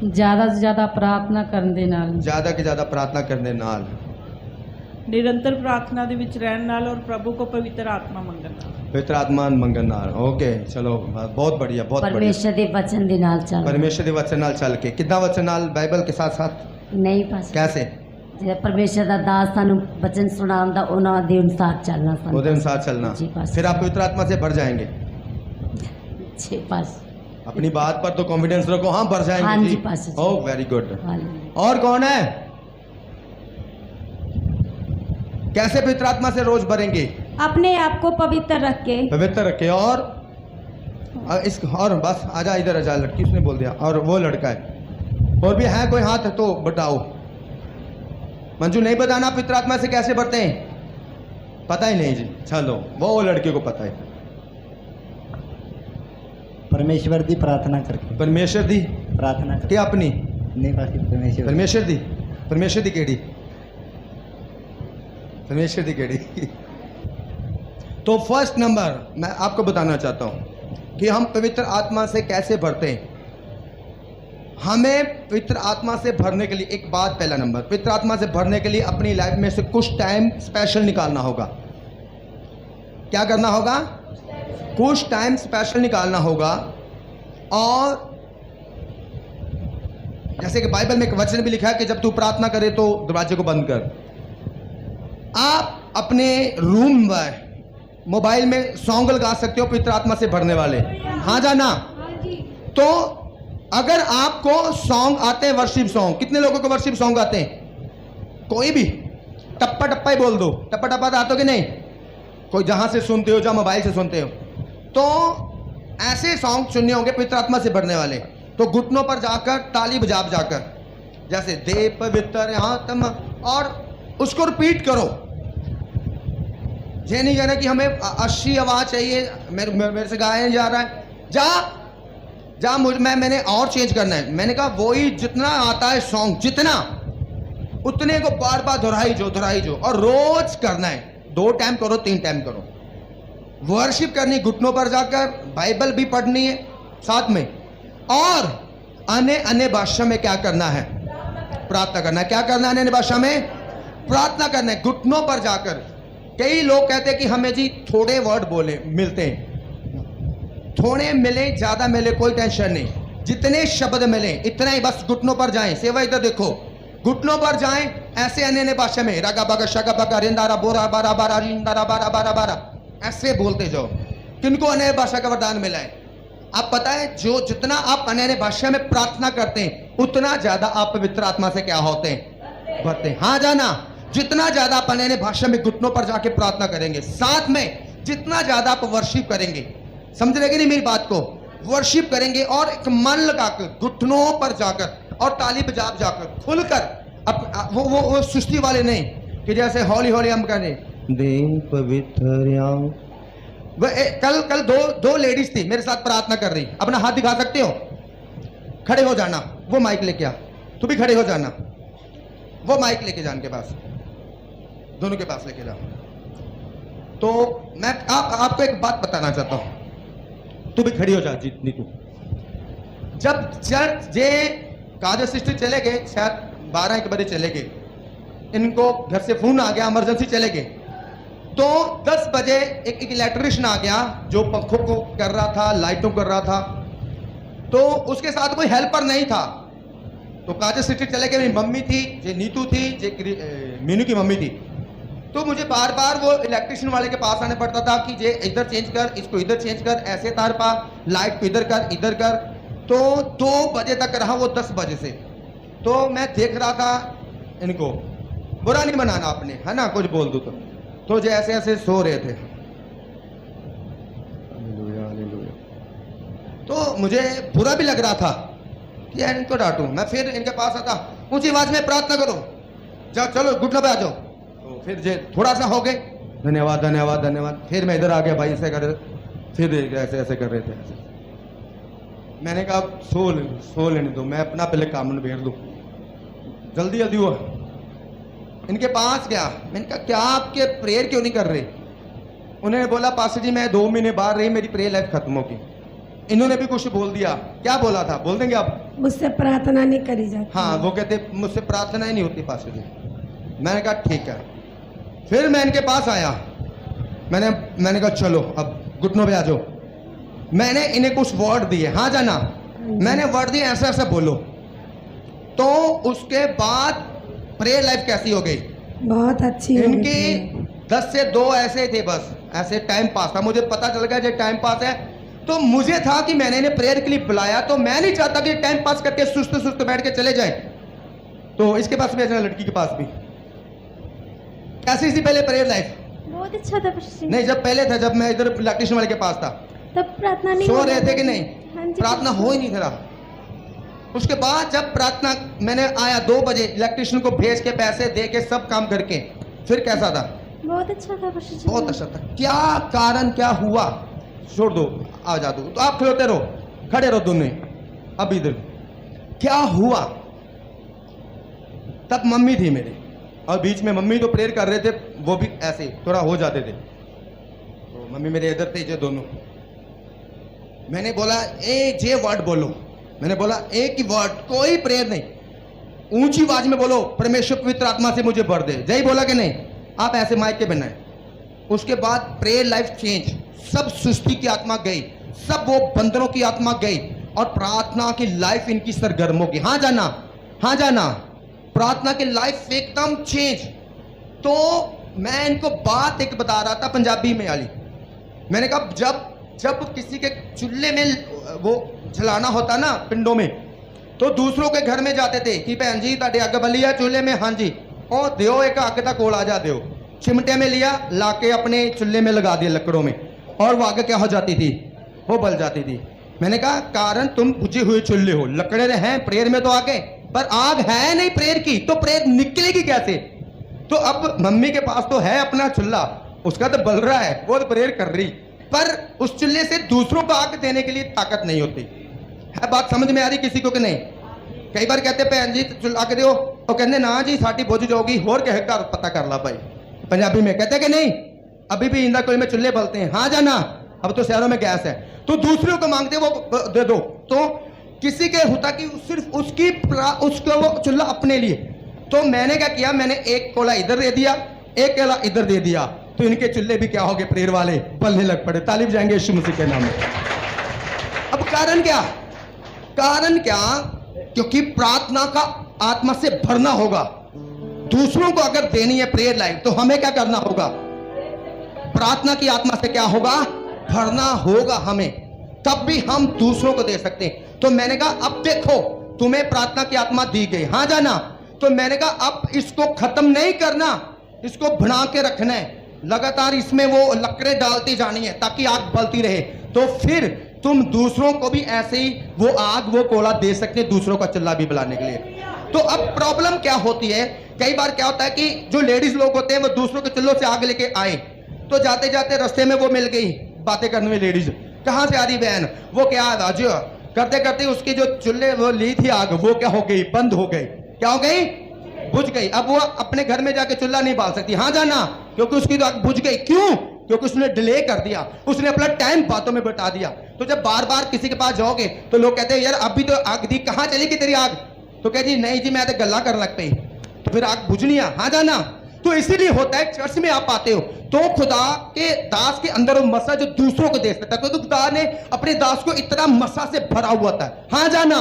ज्यादा से ज्यादा प्रार्थना करने नाल। ज्यादा के ज्यादा प्रार्थना करने नाल। ਨਿਰੰਤਰ ਪ੍ਰਾਰਥਨਾ ਦੇ ਵਿੱਚ ਰਹਿਣ ਨਾਲ ਔਰ ਪ੍ਰਭੂ ਕੋ ਪਵਿੱਤਰ ਆਤਮਾ ਮੰਗਣ ਨਾਲ। पवित्र आत्मा मंगन नाल। ओके, चलो बहुत बढ़िया, बहुत बढ़िया। परमेश्वर के वचन दे नाल चल। परमेश्वर के वचन नाल चल के। कितना वचन नाल? बाइबल के साथ साथ? नहीं पास। कैसे? जे परमेश्वर दा दास सानू वचन सुनाਉਂਦਾ ਉਹਨਾਂ ਦੇ ਅਨੁਸਾਰ ਚੱਲਣਾ ਸਾਨੂੰ। ਉਹਦੇ अनुसार चलना। जी पास। फिर आप पवित्र आत्मा से भर जाएंगे। जी पास। अपनी बात पर तो कॉन्फिडेंस रखो। हाँ, भर जाएंगे। हाँ जी, पास जी। ओह, वेरी गुड। हालेलुया। और कौन है? कैसे पवित्र आत्मा से रोज भरेंगे? अपने आप को पवित्र रख के। पवित्र रखे। और बस आजा इधर, आजा। लड़की उसने बोल दिया, और वो लड़का है। और भी है कोई हाथ तो बताओ। मंजू, नहीं बताना पवित्र आत्मा से कैसे भरते हैं? पता ही नहीं जी। चलो, वो लड़के को पता है। परमेश्वर दी प्रार्थना करके। परमेश्वर दी प्रार्थना करके। क्या अपनी? नहीं बाकी परमेश्वर। परमेश्वर दी। परमेश्वर दी केड़ी? परमेश्वर दी केड़ी? तो फर्स्ट नंबर मैं आपको बताना चाहता हूं कि हम पवित्र आत्मा से कैसे भरते हैं। हमें पवित्र आत्मा से भरने के लिए एक बात, पहला नंबर, पवित्र आत्मा से भरने के लिए अपनी लाइफ में से कुछ टाइम स्पेशल निकालना होगा। क्या करना होगा? कुछ टाइम स्पेशल निकालना होगा। और जैसे कि बाइबल में एक वचन भी लिखा है कि जब तू प्रार्थना करे तो दरवाजे को बंद कर। आप अपने रूम में मोबाइल में सॉन्ग लगा सकते हो पवित्र आत्मा से भरने वाले। हाँ जाना। तो अगर आपको सॉन्ग आते हैं, वर्शिप सॉन्ग, कितने लोगों को वर्शिप सॉन्ग आते हैं? कोई भी टप्पा टप्पा ही बोल दो। टप्पा टप्पा आते हो कि नहीं? कोई जहां से सुनते हो, जहां मोबाइल से सुनते हो। तो ऐसे सॉन्ग सुनने होंगे पवित्र आत्मा से भरने वाले। तो घुटनों पर जाकर ताली बजा जाकर, जैसे दे पवित्र आत्मा, और उसको रिपीट करो। ये नहीं कहना कि हमें 80 आवाज चाहिए, मेरे से गाया नहीं जा रहा है। जा मैंने और चेंज करना है। मैंने कहा वही जितना आता है सॉन्ग, जितना उतने को बार बार दोहराई जो, और रोज करना है। 2 टाइम करो, 3 टाइम करो। वर्शिप करनी, घुटनों पर जाकर, बाइबल भी पढ़नी है साथ में। और अन्य भाषा में क्या करना है? प्रार्थना करना है। क्या करना है? अन्य भाषा में प्रार्थना करना है, घुटनों पर जाकर। कई लोग कहते हैं कि हमें जी थोड़े वर्ड बोले मिलते हैं। थोड़े मिले, ज्यादा मिले, कोई टेंशन नहीं। जितने शब्द मिले इतना ही, बस घुटनों पर जाएं। सेवा इधर देखो, घुटनों पर जाएं। ऐसे अन्य भाषा में रागा बागा शागा बागा रिंदारा बोरा बारा बारा रिंदारा बारा बारा बारा ऐसे बोलते जाओ। किनको अन्य भाषा का वरदान मिला है? आप पता है, जो जितना आप अन्य भाषा में प्रार्थना करते हैं उतना ज्यादा आप पवित्र आत्मा से क्या होते हैं? भरते हैं। हाँ जाना। जितना ज्यादा आप अन्य भाषा में घुटनों पर जाके प्रार्थना करेंगे, साथ में जितना ज्यादा आप वर्शिप करेंगे, समझ रहे कि नहीं मेरी बात को? वर्शिप करेंगे और एक मन लगाकर घुटनों पर जाकर और ताली बजा जाकर खुलकर वो सुस्ती वाले नहीं कि जैसे हौली हौली हम करें दिन पवित्र। कल दो लेडीज थी मेरे साथ प्रार्थना कर रही। अपना हाथ दिखा सकते हो? खड़े हो जाना, वो माइक लेके आ। तू भी खड़े हो जाना, वो माइक लेके जान के पास, दोनों के पास लेके जाओ। तो मैं आपको एक बात बताना चाहता हूं। तू भी खड़ी हो जा जितनी तू। जब चर्च जे काजल सिस्टर चले गए, शायद 12-1 बजे चले गए, इनको घर से फोन आ गया, इमरजेंसी चले गए। तो 10 बजे एक इलेक्ट्रिशियन आ गया जो पंखों को कर रहा था, लाइटों कर रहा था। तो उसके साथ कोई हेल्पर नहीं था। तो काजल सिस्टर चले गए, मेरी मम्मी थी, जे नीतू थी, जे मीनू की मम्मी थी। तो मुझे बार बार वो इलेक्ट्रिशियन वाले के पास आने पड़ता था कि जे इधर चेंज कर, इसको इधर चेंज कर, ऐसे तार पा, लाइट को इधर कर, इधर कर। तो 2 बजे तक रहा वो 10 बजे से। तो मैं देख रहा था इनको, बुरा नहीं बनाना आपने, है ना, कुछ बोल दूं तो जैसे ऐसे सो रहे थे। तो मुझे बुरा भी लग रहा था कि यार इनको डांटूं। मैं फिर इनके पास आता, ऊंची आवाज में प्रार्थना करो, जाओ चलो घुटनों पे आ जाओ। तो फिर जे थोड़ा सा हो गए, धन्यवाद धन्यवाद धन्यवाद। फिर मैं इधर आ गया, भाई ऐसे कर रहे, फिर ऐसे ऐसे कर रहे थे। मैंने कहा सो लेने दो, मैं अपना पहले काम निबेड़ दूं, जल्दी जल्दी हुआ। इनके पास गया, मैंने कहा क्या आपके प्रेयर क्यों नहीं कर रहे? उन्होंने बोला पास्टर जी मैं 2 महीने बाहर रही, मेरी प्रेयर लाइफ खत्म होगी। इन्होंने भी कुछ बोल दिया। क्या बोला था बोल देंगे आप? मुझसे प्रार्थना नहीं करी जाती। हाँ, वो कहते मुझसे प्रार्थना ही नहीं होती पास्टर जी। मैंने कहा ठीक है। फिर मैं इनके पास आया, मैंने कहा चलो अब घुटनों पे आ जाओ। मैंने इन्हें कुछ वर्ड दिए, हाँ जाना, मैंने वर्ड दिए ऐसा ऐसा बोलो। तो उसके बाद प्रेयर लाइफ कैसी हो गई? बहुत अच्छी इनकी 10 से 2 ऐसे थे, बस ऐसे टाइम पास था। मुझे पता चल गया जो टाइम पास है। तो मुझे था कि मैंने इन्हें प्रेयर के लिए बुलाया, तो मैं नहीं चाहता कि टाइम पास करके सुस्त सुस्त बैठ के चले जाए। तो इसके पास भी ऐसा, लड़की के पास भी। कैसी थी पहले प्रेयर लाइफ? बहुत अच्छा था। नहीं, जब पहले था, जब मैं इधर इलेक्ट्रिशियन वाले के पास था, तब प्रार्थना नहीं सो रहे थे कि नहीं? हाँ जी, प्रार्थना हो ही नहीं था। उसके बाद जब प्रार्थना मैंने आया 2 बजे, इलेक्ट्रिशियन को भेज के पैसे दे के सब काम करके, फिर कैसा था? बहुत अच्छा था। बहुत अच्छा था। क्या कारण क्या हुआ? छोड़ दो, आ जा दो, तो आप खड़े रहो, खड़े रहो दोनों। अब इधर क्या हुआ? तब मम्मी थी मेरी, और बीच में मम्मी तो प्रेयर कर रहे थे, वो भी ऐसे थोड़ा हो जाते थे। तो मम्मी मेरे इधर थे, ये दोनों। मैंने बोला जे वर्ड बोलो। मैंने बोला एक ही वर्ड, कोई प्रेयर नहीं, ऊंची आवाज में बोलो, परमेश्वर पवित्र आत्मा से मुझे भर दे। जय बोला कि नहीं? आप ऐसे माइक के बनाए। उसके बाद प्रेयर लाइफ चेंज, सब सुस्ती की आत्मा गई, सब वो बंदरों की आत्मा गई, और प्रार्थना की लाइफ इनकी सरगर्म होगी। हाँ जाना, हाँ जाना। प्रार्थना की लाइफ एकदम चेंज। तो मैं इनको बात एक बता रहा था पंजाबी में वाली। मैंने कहा जब किसी के चूल्हे में वो जलाना होता ना पिंडों में, तो दूसरों के घर में जाते थे कि भैन जी ताड़े अग बली है चूल्हे में, हाँ जी, और दियो एक अग का कोल आ जा दियो। चिमटे में लिया, लाके अपने चूल्हे में लगा दिया लकड़ों में, और वो आग क्या हो जाती थी? वो बल जाती थी। मैंने कहा कारण तुम बुझे हुए चूल्हे हो, लकड़े हैं प्रेयर में तो आगे, पर आग है नहीं प्रेयर की, तो प्रेयर निकलेगी कैसे? तो अब मम्मी के पास तो है अपना चूल्हा, उसका तो बल रहा है, वो तो प्रेयर कर रही, पर उस चूल्हे से दूसरों को आग देने के लिए ताकत नहीं होती है। बात समझ में आ रही किसी को कि नहीं? कई बार कहते भैन जी चूल्हा के दियो, तो कहते ना जी साड़ी बुझ जाओगी, होर कहे घर पता कर ला भाई। पंजाबी में कहते कि नहीं? अभी भी इंदा कोई में चूल्हे बलते हैं, हाँ जाना। अब तो शहरों में गैस है, तो दूसरों को मांगते वो दे दो। तो किसी के होता कि सिर्फ उसको वो चूल्हा अपने लिए। तो मैंने क्या किया, मैंने एक कोला इधर दे दिया, एक कोला इधर दे दिया, तो इनके चूल्हे भी क्या हो गए, प्रेयर वाले बलने लग पड़े। तालिब जाएंगे यीशु मसीह के नाम में। अब कारण क्या? कारण क्या? क्योंकि प्रार्थना का आत्मा से भरना होगा। दूसरों को अगर देनी है प्रेयर लाइफ, तो हमें क्या करना होगा? प्रार्थना की आत्मा से क्या होगा? भरना होगा हमें, तब भी हम दूसरों को दे सकते हैं। तो मैंने कहा अब देखो तुम्हें प्रार्थना की आत्मा दी गई, हाँ जाना। तो मैंने कहा अब इसको खत्म नहीं करना, इसको बना के रखना है, लगातार इसमें वो लकड़ें डालती जानी है ताकि आग बलती रहे। तो फिर तुम दूसरों को भी ऐसे ही वो आग वो कोला दे सकते हैं, दूसरों का चल्ला भी बुलाने के लिए। तो अब प्रॉब्लम क्या होती है, कई बार क्या होता है कि जो लेडीज लोग होते हैं वो दूसरों के चूल्हों से आग लेके आए, तो जाते जाते रास्ते में वो मिल गई बातें करने में लेडीज, कहाँ से आ रही बहन, वो क्या राजू करते करते उसकी जो चूल्हे वो ली थी आग, वो क्या हो गई, बंद हो गई। क्या हो गई? बुझ गई। अब वो अपने घर में जाके चूल्हा नहीं बाल सकती, हाँ जाना, क्योंकि उसकी तो आग बुझ गई। क्यों? क्योंकि उसने डिले कर दिया, उसने अपना टाइम बातों में बिता दिया। तो जब बार बार किसी के पास जाओगे तो लोग कहते हैं यार अभी तो आग दी, कहाँ चली गई तेरी आग? तो कह जी नहीं जी मैं तो गल्ला करने लग पई, तो फिर आग बुझनी है, हाँ जाना। तो इसीलिए होता है चर्च में आप आते हो तो खुदा के दास के अंदर वो मसा जो दूसरों को दे सकता है, क्योंकि खुदा ने अपने दास को इतना मसा से भरा हुआ था, हाँ जाना।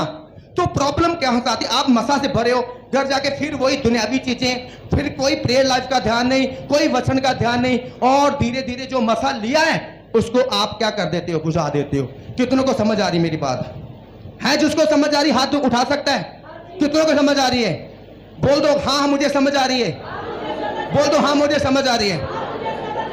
तो प्रॉब्लम क्या होता है, आप मसा से भरे हो, घर जाके फिर वही दुनियावी चीजें, फिर कोई प्रेयर लाइफ का ध्यान नहीं, कोई वचन का ध्यान नहीं, और धीरे धीरे जो मसा लिया है उसको आप क्या कर देते हो, बुझा देते हो। कितनों को समझ आ रही मेरी बात है? जिसको समझ आ रही हाथ तो उठा सकता है। कितनों को समझ आ रही है? बोल दो हाँ मुझे समझ आ रही है, बोल दो हाँ मुझे समझ आ रही है।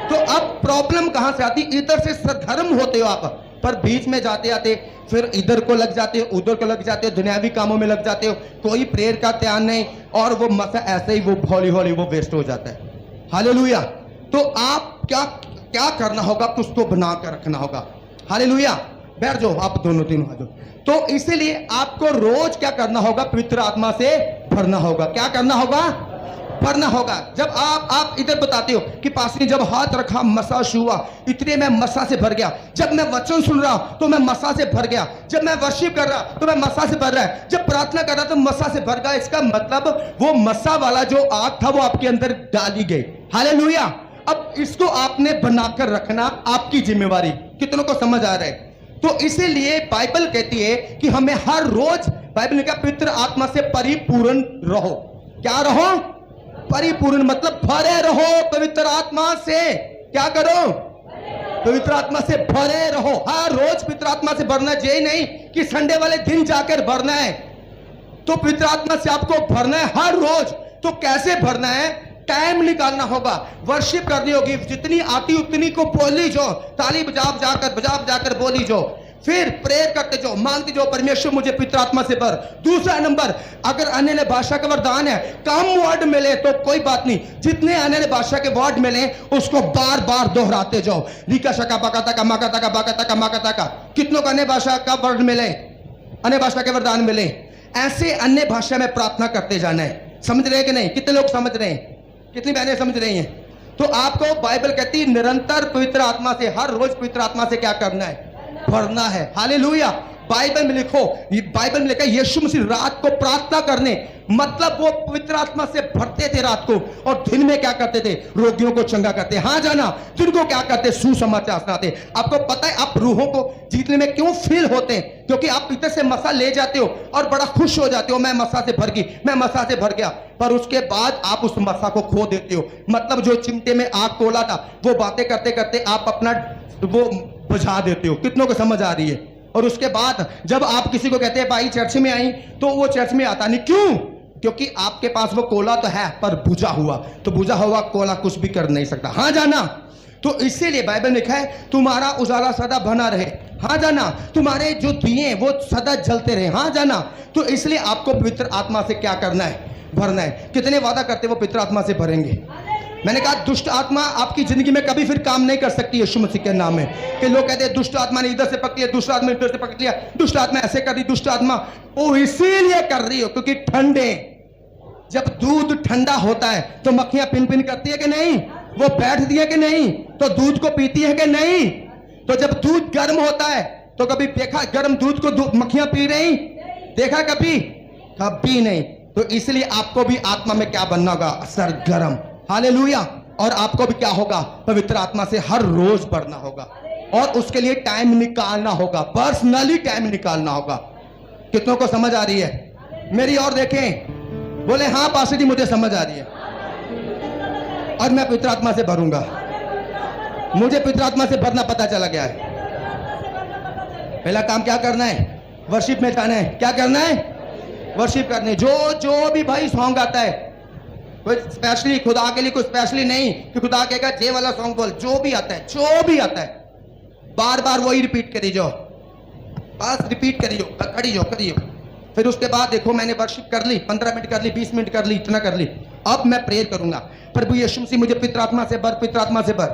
तो अब प्रॉब्लम कहां से आती, इधर से सधर्म होते हो आप, पर बीच में जाते आते फिर इधर को लग जाते हो, उधर को लग जाते हो, दुनियावी कामों में लग जाते हो, कोई प्रेयर का ध्यान नहीं, और वो मसा ऐसे ही वो हौली हौली वो वेस्ट हो जाता है। हालेलुया। तो आप क्या क्या करना होगा, कुछ तो बना कर रखना होगा। हालेलुया। बैठ जाओ आप दोनों तीनों आ जाओ। तो इसीलिए आपको रोज क्या करना होगा, पवित्र आत्मा से भरना होगा। क्या करना होगा? भरना होगा। जब आप इधर बताते हो कि पास ने जब हाथ रखा मसा हुआ, इतने में मसा से भर गया, जब मैं वचन सुन रहा तो मैं मसा से भर गया, जब मैं वर्शिप कर रहा तो मैं मसा से भर रहा है, जब प्रार्थना कर रहा तो मसा से भर गया। इसका मतलब वो मसा वाला जो आग था वो आपके अंदर डाली गई। हालेलुया। अब इसको आपने बनाकर रखना आपकी जिम्मेवारी। कितनों को समझ आ रहा है? तो इसीलिए बाइबल कहती है कि हमें हर रोज, बाइबल ने कहा पवित्र आत्मा से परिपूर्ण रहो। क्या रहो? परिपूर्ण, मतलब भरे रहो पवित्र आत्मा से। क्या करो? पवित्र आत्मा से भरे रहो। हर रोज पवित्र आत्मा से भरना, यही नहीं कि संडे वाले दिन जाकर भरना है। तो पवित्र आत्मा से आपको भरना है हर रोज। तो कैसे भरना है? टाइम निकालना होगा, वर्शिप करनी होगी, जितनी आती उतनी को बोली जाओ, ताली बजा जाकर बोली जाओ, फिर प्रेयर करते जाओ, मांगते जाओ परमेश्वर मुझे पवित्र आत्मा से भर। दूसरा नंबर, अगर अन्य भाषा का वरदान है, कम वर्ड मिले तो कोई बात नहीं, जितने अन्य भाषा के वर्ड मिले उसको बार बार दोहराते जाओ। रिका शका बकाता का माकाता का बाकाता का माकाता का। कितनों को अन्य भाषा का वर्ड मिले, अन्य भाषा के वरदान मिले, ऐसे अन्य भाषा में प्रार्थना करते जाना है। समझ रहे हैं कि नहीं? कितने लोग समझ रहे हैं? कितनी बहनें समझ रही हैं? तो आपको बाइबल कहती है निरंतर पवित्र आत्मा से, हर रोज पवित्र आत्मा से क्या करना है? भरना है। हालेलुया। बाइबल में लिखो, बाइबल में लिखा यीशु मसीह रात को प्रार्थना करने, मतलब वो पवित्र आत्मा से भरते थे रात को, और दिन में क्या करते थे? रोगियों को चंगा करते। हाँ जाना। दिन को क्या करते? सुसमाचार सुनाते। आपको पता है आप रूहों को जीतने में क्यों फील होते हैं? क्योंकि आप इधर से मसा ले जाते हो और बड़ा खुश हो जाते हो, मैं मसा से भर गई, मैं मसा से भर गया, पर उसके बाद आप उस मसा को खो देते हो। मतलब जो चिमटे में आग तोला था वो बातें करते करते आप अपना वो बुझा देते हो। कितनों को समझ आ रही है? और उसके बाद जब आप किसी को कहते हैं भाई चर्च में आई, तो वो चर्च में आता नहीं। क्यों? क्योंकि आपके पास वो कोला तो है पर बुझा हुआ, तो बुझा हुआ कोला कुछ भी कर नहीं सकता। हाँ जाना। तो इसीलिए बाइबल में लिखा है तुम्हारा उजाला सदा बना रहे। हाँ जाना। तुम्हारे जो दिए वो सदा जलते रहे। हाँ जाना। तो इसलिए आपको पवित्र आत्मा से क्या करना है? भरना है। कितने वादा करते वो पवित्र आत्मा से भरेंगे? मैंने कहा दुष्ट आत्मा आपकी जिंदगी में कभी फिर काम नहीं कर सकती यीशु मसीह के नाम में। कि लोग कहते हैं दुष्ट आत्मा ने इधर से पकड़ लिया, दुष्ट आत्मा इधर से पकड़ लिया, दुष्ट आत्मा ऐसे कर रही, दुष्ट आत्मा वो इसीलिए कर रही हो क्योंकि ठंडे, जब दूध ठंडा होता है तो मक्खियां पिन पिन करती है कि नहीं? वो बैठती है कि नहीं? तो दूध को पीती है कि नहीं? तो जब दूध गर्म होता है तो कभी देखा गर्म दूध को मक्खियां पी रही? देखा कभी? कभी नहीं। तो इसलिए आपको भी आत्मा में क्या बनना होगा? सरगर्म। हालेलुया। और आपको भी क्या होगा? पवित्र आत्मा से हर रोज बढ़ना होगा, और उसके लिए टाइम निकालना होगा, पर्सनली टाइम निकालना होगा। कितनों को समझ आ रही है मेरी? और देखें, बोले हाँ पास्टर जी मुझे समझ आ रही है, और मैं पवित्र आत्मा से भरूंगा। मुझे पवित्र आत्मा से भरना पता चला गया है। पहला काम क्या करना है? वर्शिप में जाना है। क्या करना है? वर्शिप करने। जो भी भाई सॉन्ग आता है, कोई स्पेशली खुदा के लिए, कोई स्पेशली नहीं कि खुदा कहेगा जे वाला सॉन्ग बोल, जो भी आता है, जो भी आता है, बार बार वही रिपीट करी जाओ, बस रिपीट करी जाओ, करी जाओ। फिर उसके बाद देखो मैंने वर्शिप कर ली, 15 मिनट कर ली, 20 मिनट कर ली, इतना कर ली। अब मैं प्रेयर करूंगा, प्रभु यीशु मसीह मुझे पवित्र आत्मा से भर, पवित्र आत्मा से भर।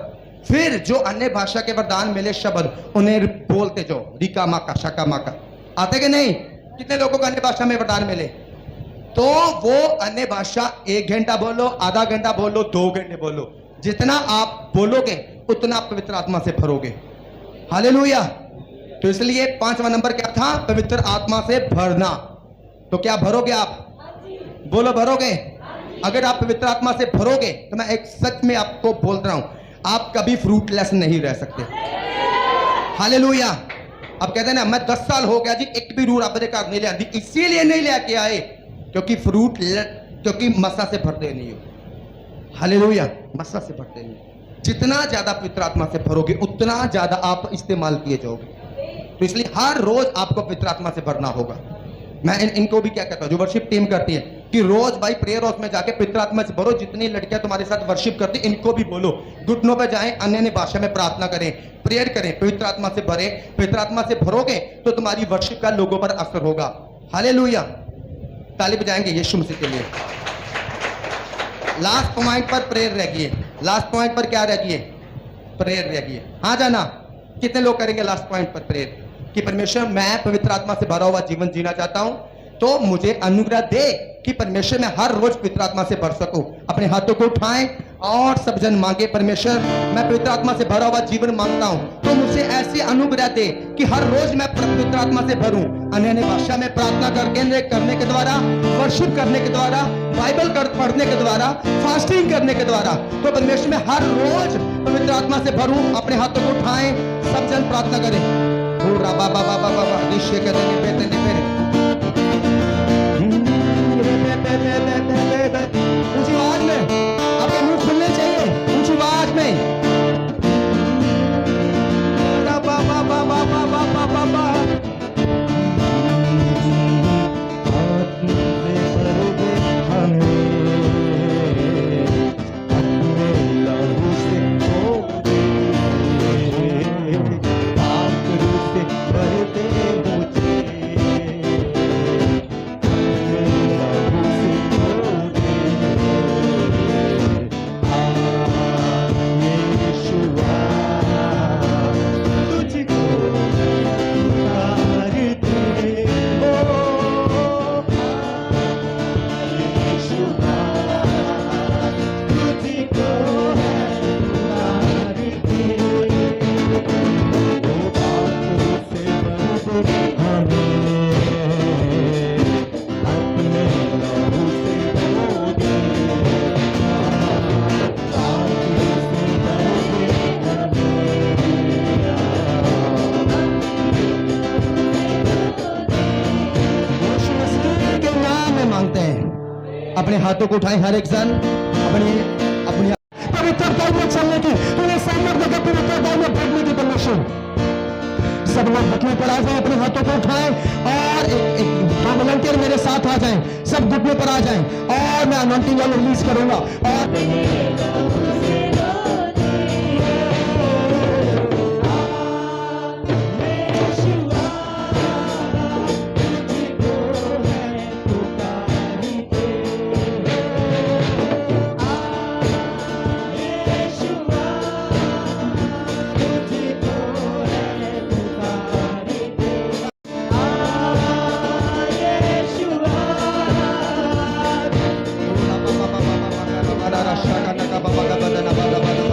फिर जो अन्य भाषा के वरदान मिले शब्द उन्हें बोलते जाओ, रिका माका शाका माका। आते कि नहीं? कितने लोगों को अन्य भाषा में वरदान मिले? तो वो अन्य भाषा 1 घंटा बोलो, आधा घंटा बोलो, 2 घंटे बोलो, जितना आप बोलोगे उतना आप पवित्र आत्मा से भरोगे। हालेलुया। तो इसलिए 5वां नंबर क्या था? पवित्र आत्मा से भरना। तो क्या भरोगे आप? बोलो भरोगे? अगर आप पवित्र आत्मा से भरोगे तो मैं एक सच में आपको बोल रहा हूं, आप कभी फ्रूटलेस नहीं रह सकते। हालेलुया। अब कहते हैं ना, मैं 10 साल हो गया जी, एक भी रूह आपने घर नहीं ले आती, इसीलिए नहीं लेके आए क्योंकि मसा से भरते नहीं हो। हालेलुया। मसा से भरते नहीं। जितना ज्यादा पवित्र आत्मा से भरोगे उतना ज्यादा आप इस्तेमाल किए जाओगे। तो इसलिए हर रोज आपको पवित्र आत्मा से भरना होगा। मैं इनको भी क्या कहता हूं, जो वर्शिप टीम करती है, कि रोज भाई प्रेयर हाउस में जाके पवित्र आत्मा से भरो। जितनी लड़कियां तुम्हारे साथ वर्शिप करती इनको भी बोलो, घुटनों पे जाएं, अन्य भाषा में प्रार्थना करें, प्रेयर करें, पवित्र आत्मा से भरे। पवित्र आत्मा से भरोगे तो तुम्हारी वर्शिप का लोगों पर असर होगा। हालेलुया। ताली बजाएंगे यीशु मसीह के लिए। लास्ट पॉइंट पर प्रेयर रह गई है। लास्ट पॉइंट पर क्या रह गई है? प्रेयर रह गई है। हाँ जाना, कितने लोग करेंगे लास्ट पॉइंट पर प्रेयर कि परमेश्वर मैं पवित्र आत्मा से भरा हुआ जीवन जीना चाहता हूं, तो मुझे अनुग्रह दे कि परमेश्वर मैं हर रोज पवित्र आत्मा से भर सकूं। अपने हाथों को उठाएं और सब जन मांगे, परमेश्वर मैं पवित्र आत्मा से भरा हुआ जीवन मांगता हूं, तो मुझे ऐसी अनुग्रह दे कि हर रोज मैं पवित्र आत्मा से भरूं। अन्य भाषा में प्रार्थना करने के द्वारा, वर्शिप करने के द्वारा, बाइबल पढ़ने के द्वारा, फास्टिंग करने के द्वारा, तो परमेश्वर मैं हर रोज पवित्र आत्मा से भरूं। अपने हाथों को उठाएं, सब जन प्रार्थना करें। ऊंची आवाज में, आपके मुंह खुलने चाहिए, ऊंची आवाज में। अपने हाथों को उठाएं हर एक जन, अपनी पवित्र दल में चलने की, तुम्हें सामने देकर पवित्र दल में बैठने की परमिशन। सब लोग घुटने पर आ जाएं, अपने हाथों को उठाएं और एक वॉलंटियर मेरे साथ आ जाएं, सब घुटने पर आ जाएं और मैं अनॉइंटिंग ऑयल रिलीज करूंगा। और Baba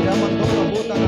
या मंदो प्रभु तन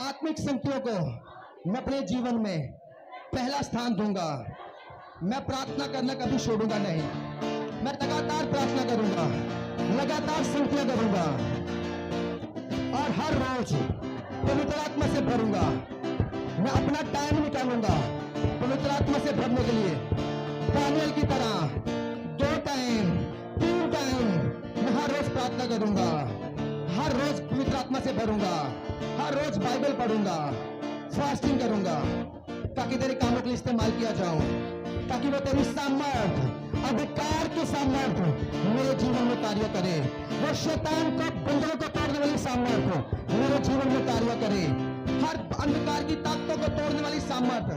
आत्मिक संगतियों को मैं अपने जीवन में पहला स्थान दूंगा। मैं प्रार्थना करना कभी छोड़ूंगा नहीं। मैं लगातार प्रार्थना करूंगा, लगातार संगतियां करूंगा और हर रोज पवित्र आत्मा से भरूंगा। मैं अपना टाइम निकालूंगा पवित्र आत्मा से भरने के लिए। दानियल की तरह 2 टाइम 3 टाइम मैं हर रोज प्रार्थना करूंगा, हर रोज पवित्र आत्मा से भरूंगा, हर रोज बाइबल पढ़ूंगा, फास्टिंग करूंगा ताकि तेरे कामों के लिए इस्तेमाल किया जाऊं, ताकि वो तेरी सामर्थ, अधिकार की सामर्थ मेरे जीवन में कार्य करे। वो शैतान को, बंदरों को तोड़ने वाली सामर्थ मेरे जीवन में कार्य करे। हर अंधकार की ताकतों को तोड़ने वाली सामर्थ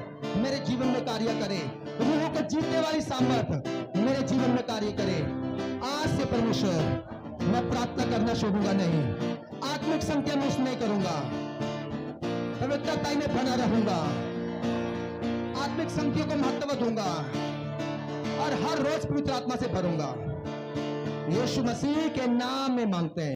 मेरे जीवन में कार्य करे। रूहों को जीतने वाली सामर्थ मेरे जीवन में कार्य करे। आज से परमेश्वर मैं प्रार्थना करना छोड़ूंगा नहीं, आत्मिक संख्या मिस नहीं करूंगा, पवित्रता में बना रहूंगा, आत्मिक संख्या को महत्व दूंगा और हर रोज पवित्र आत्मा से भरूंगा। यीशु मसीह के नाम में मांगते हैं।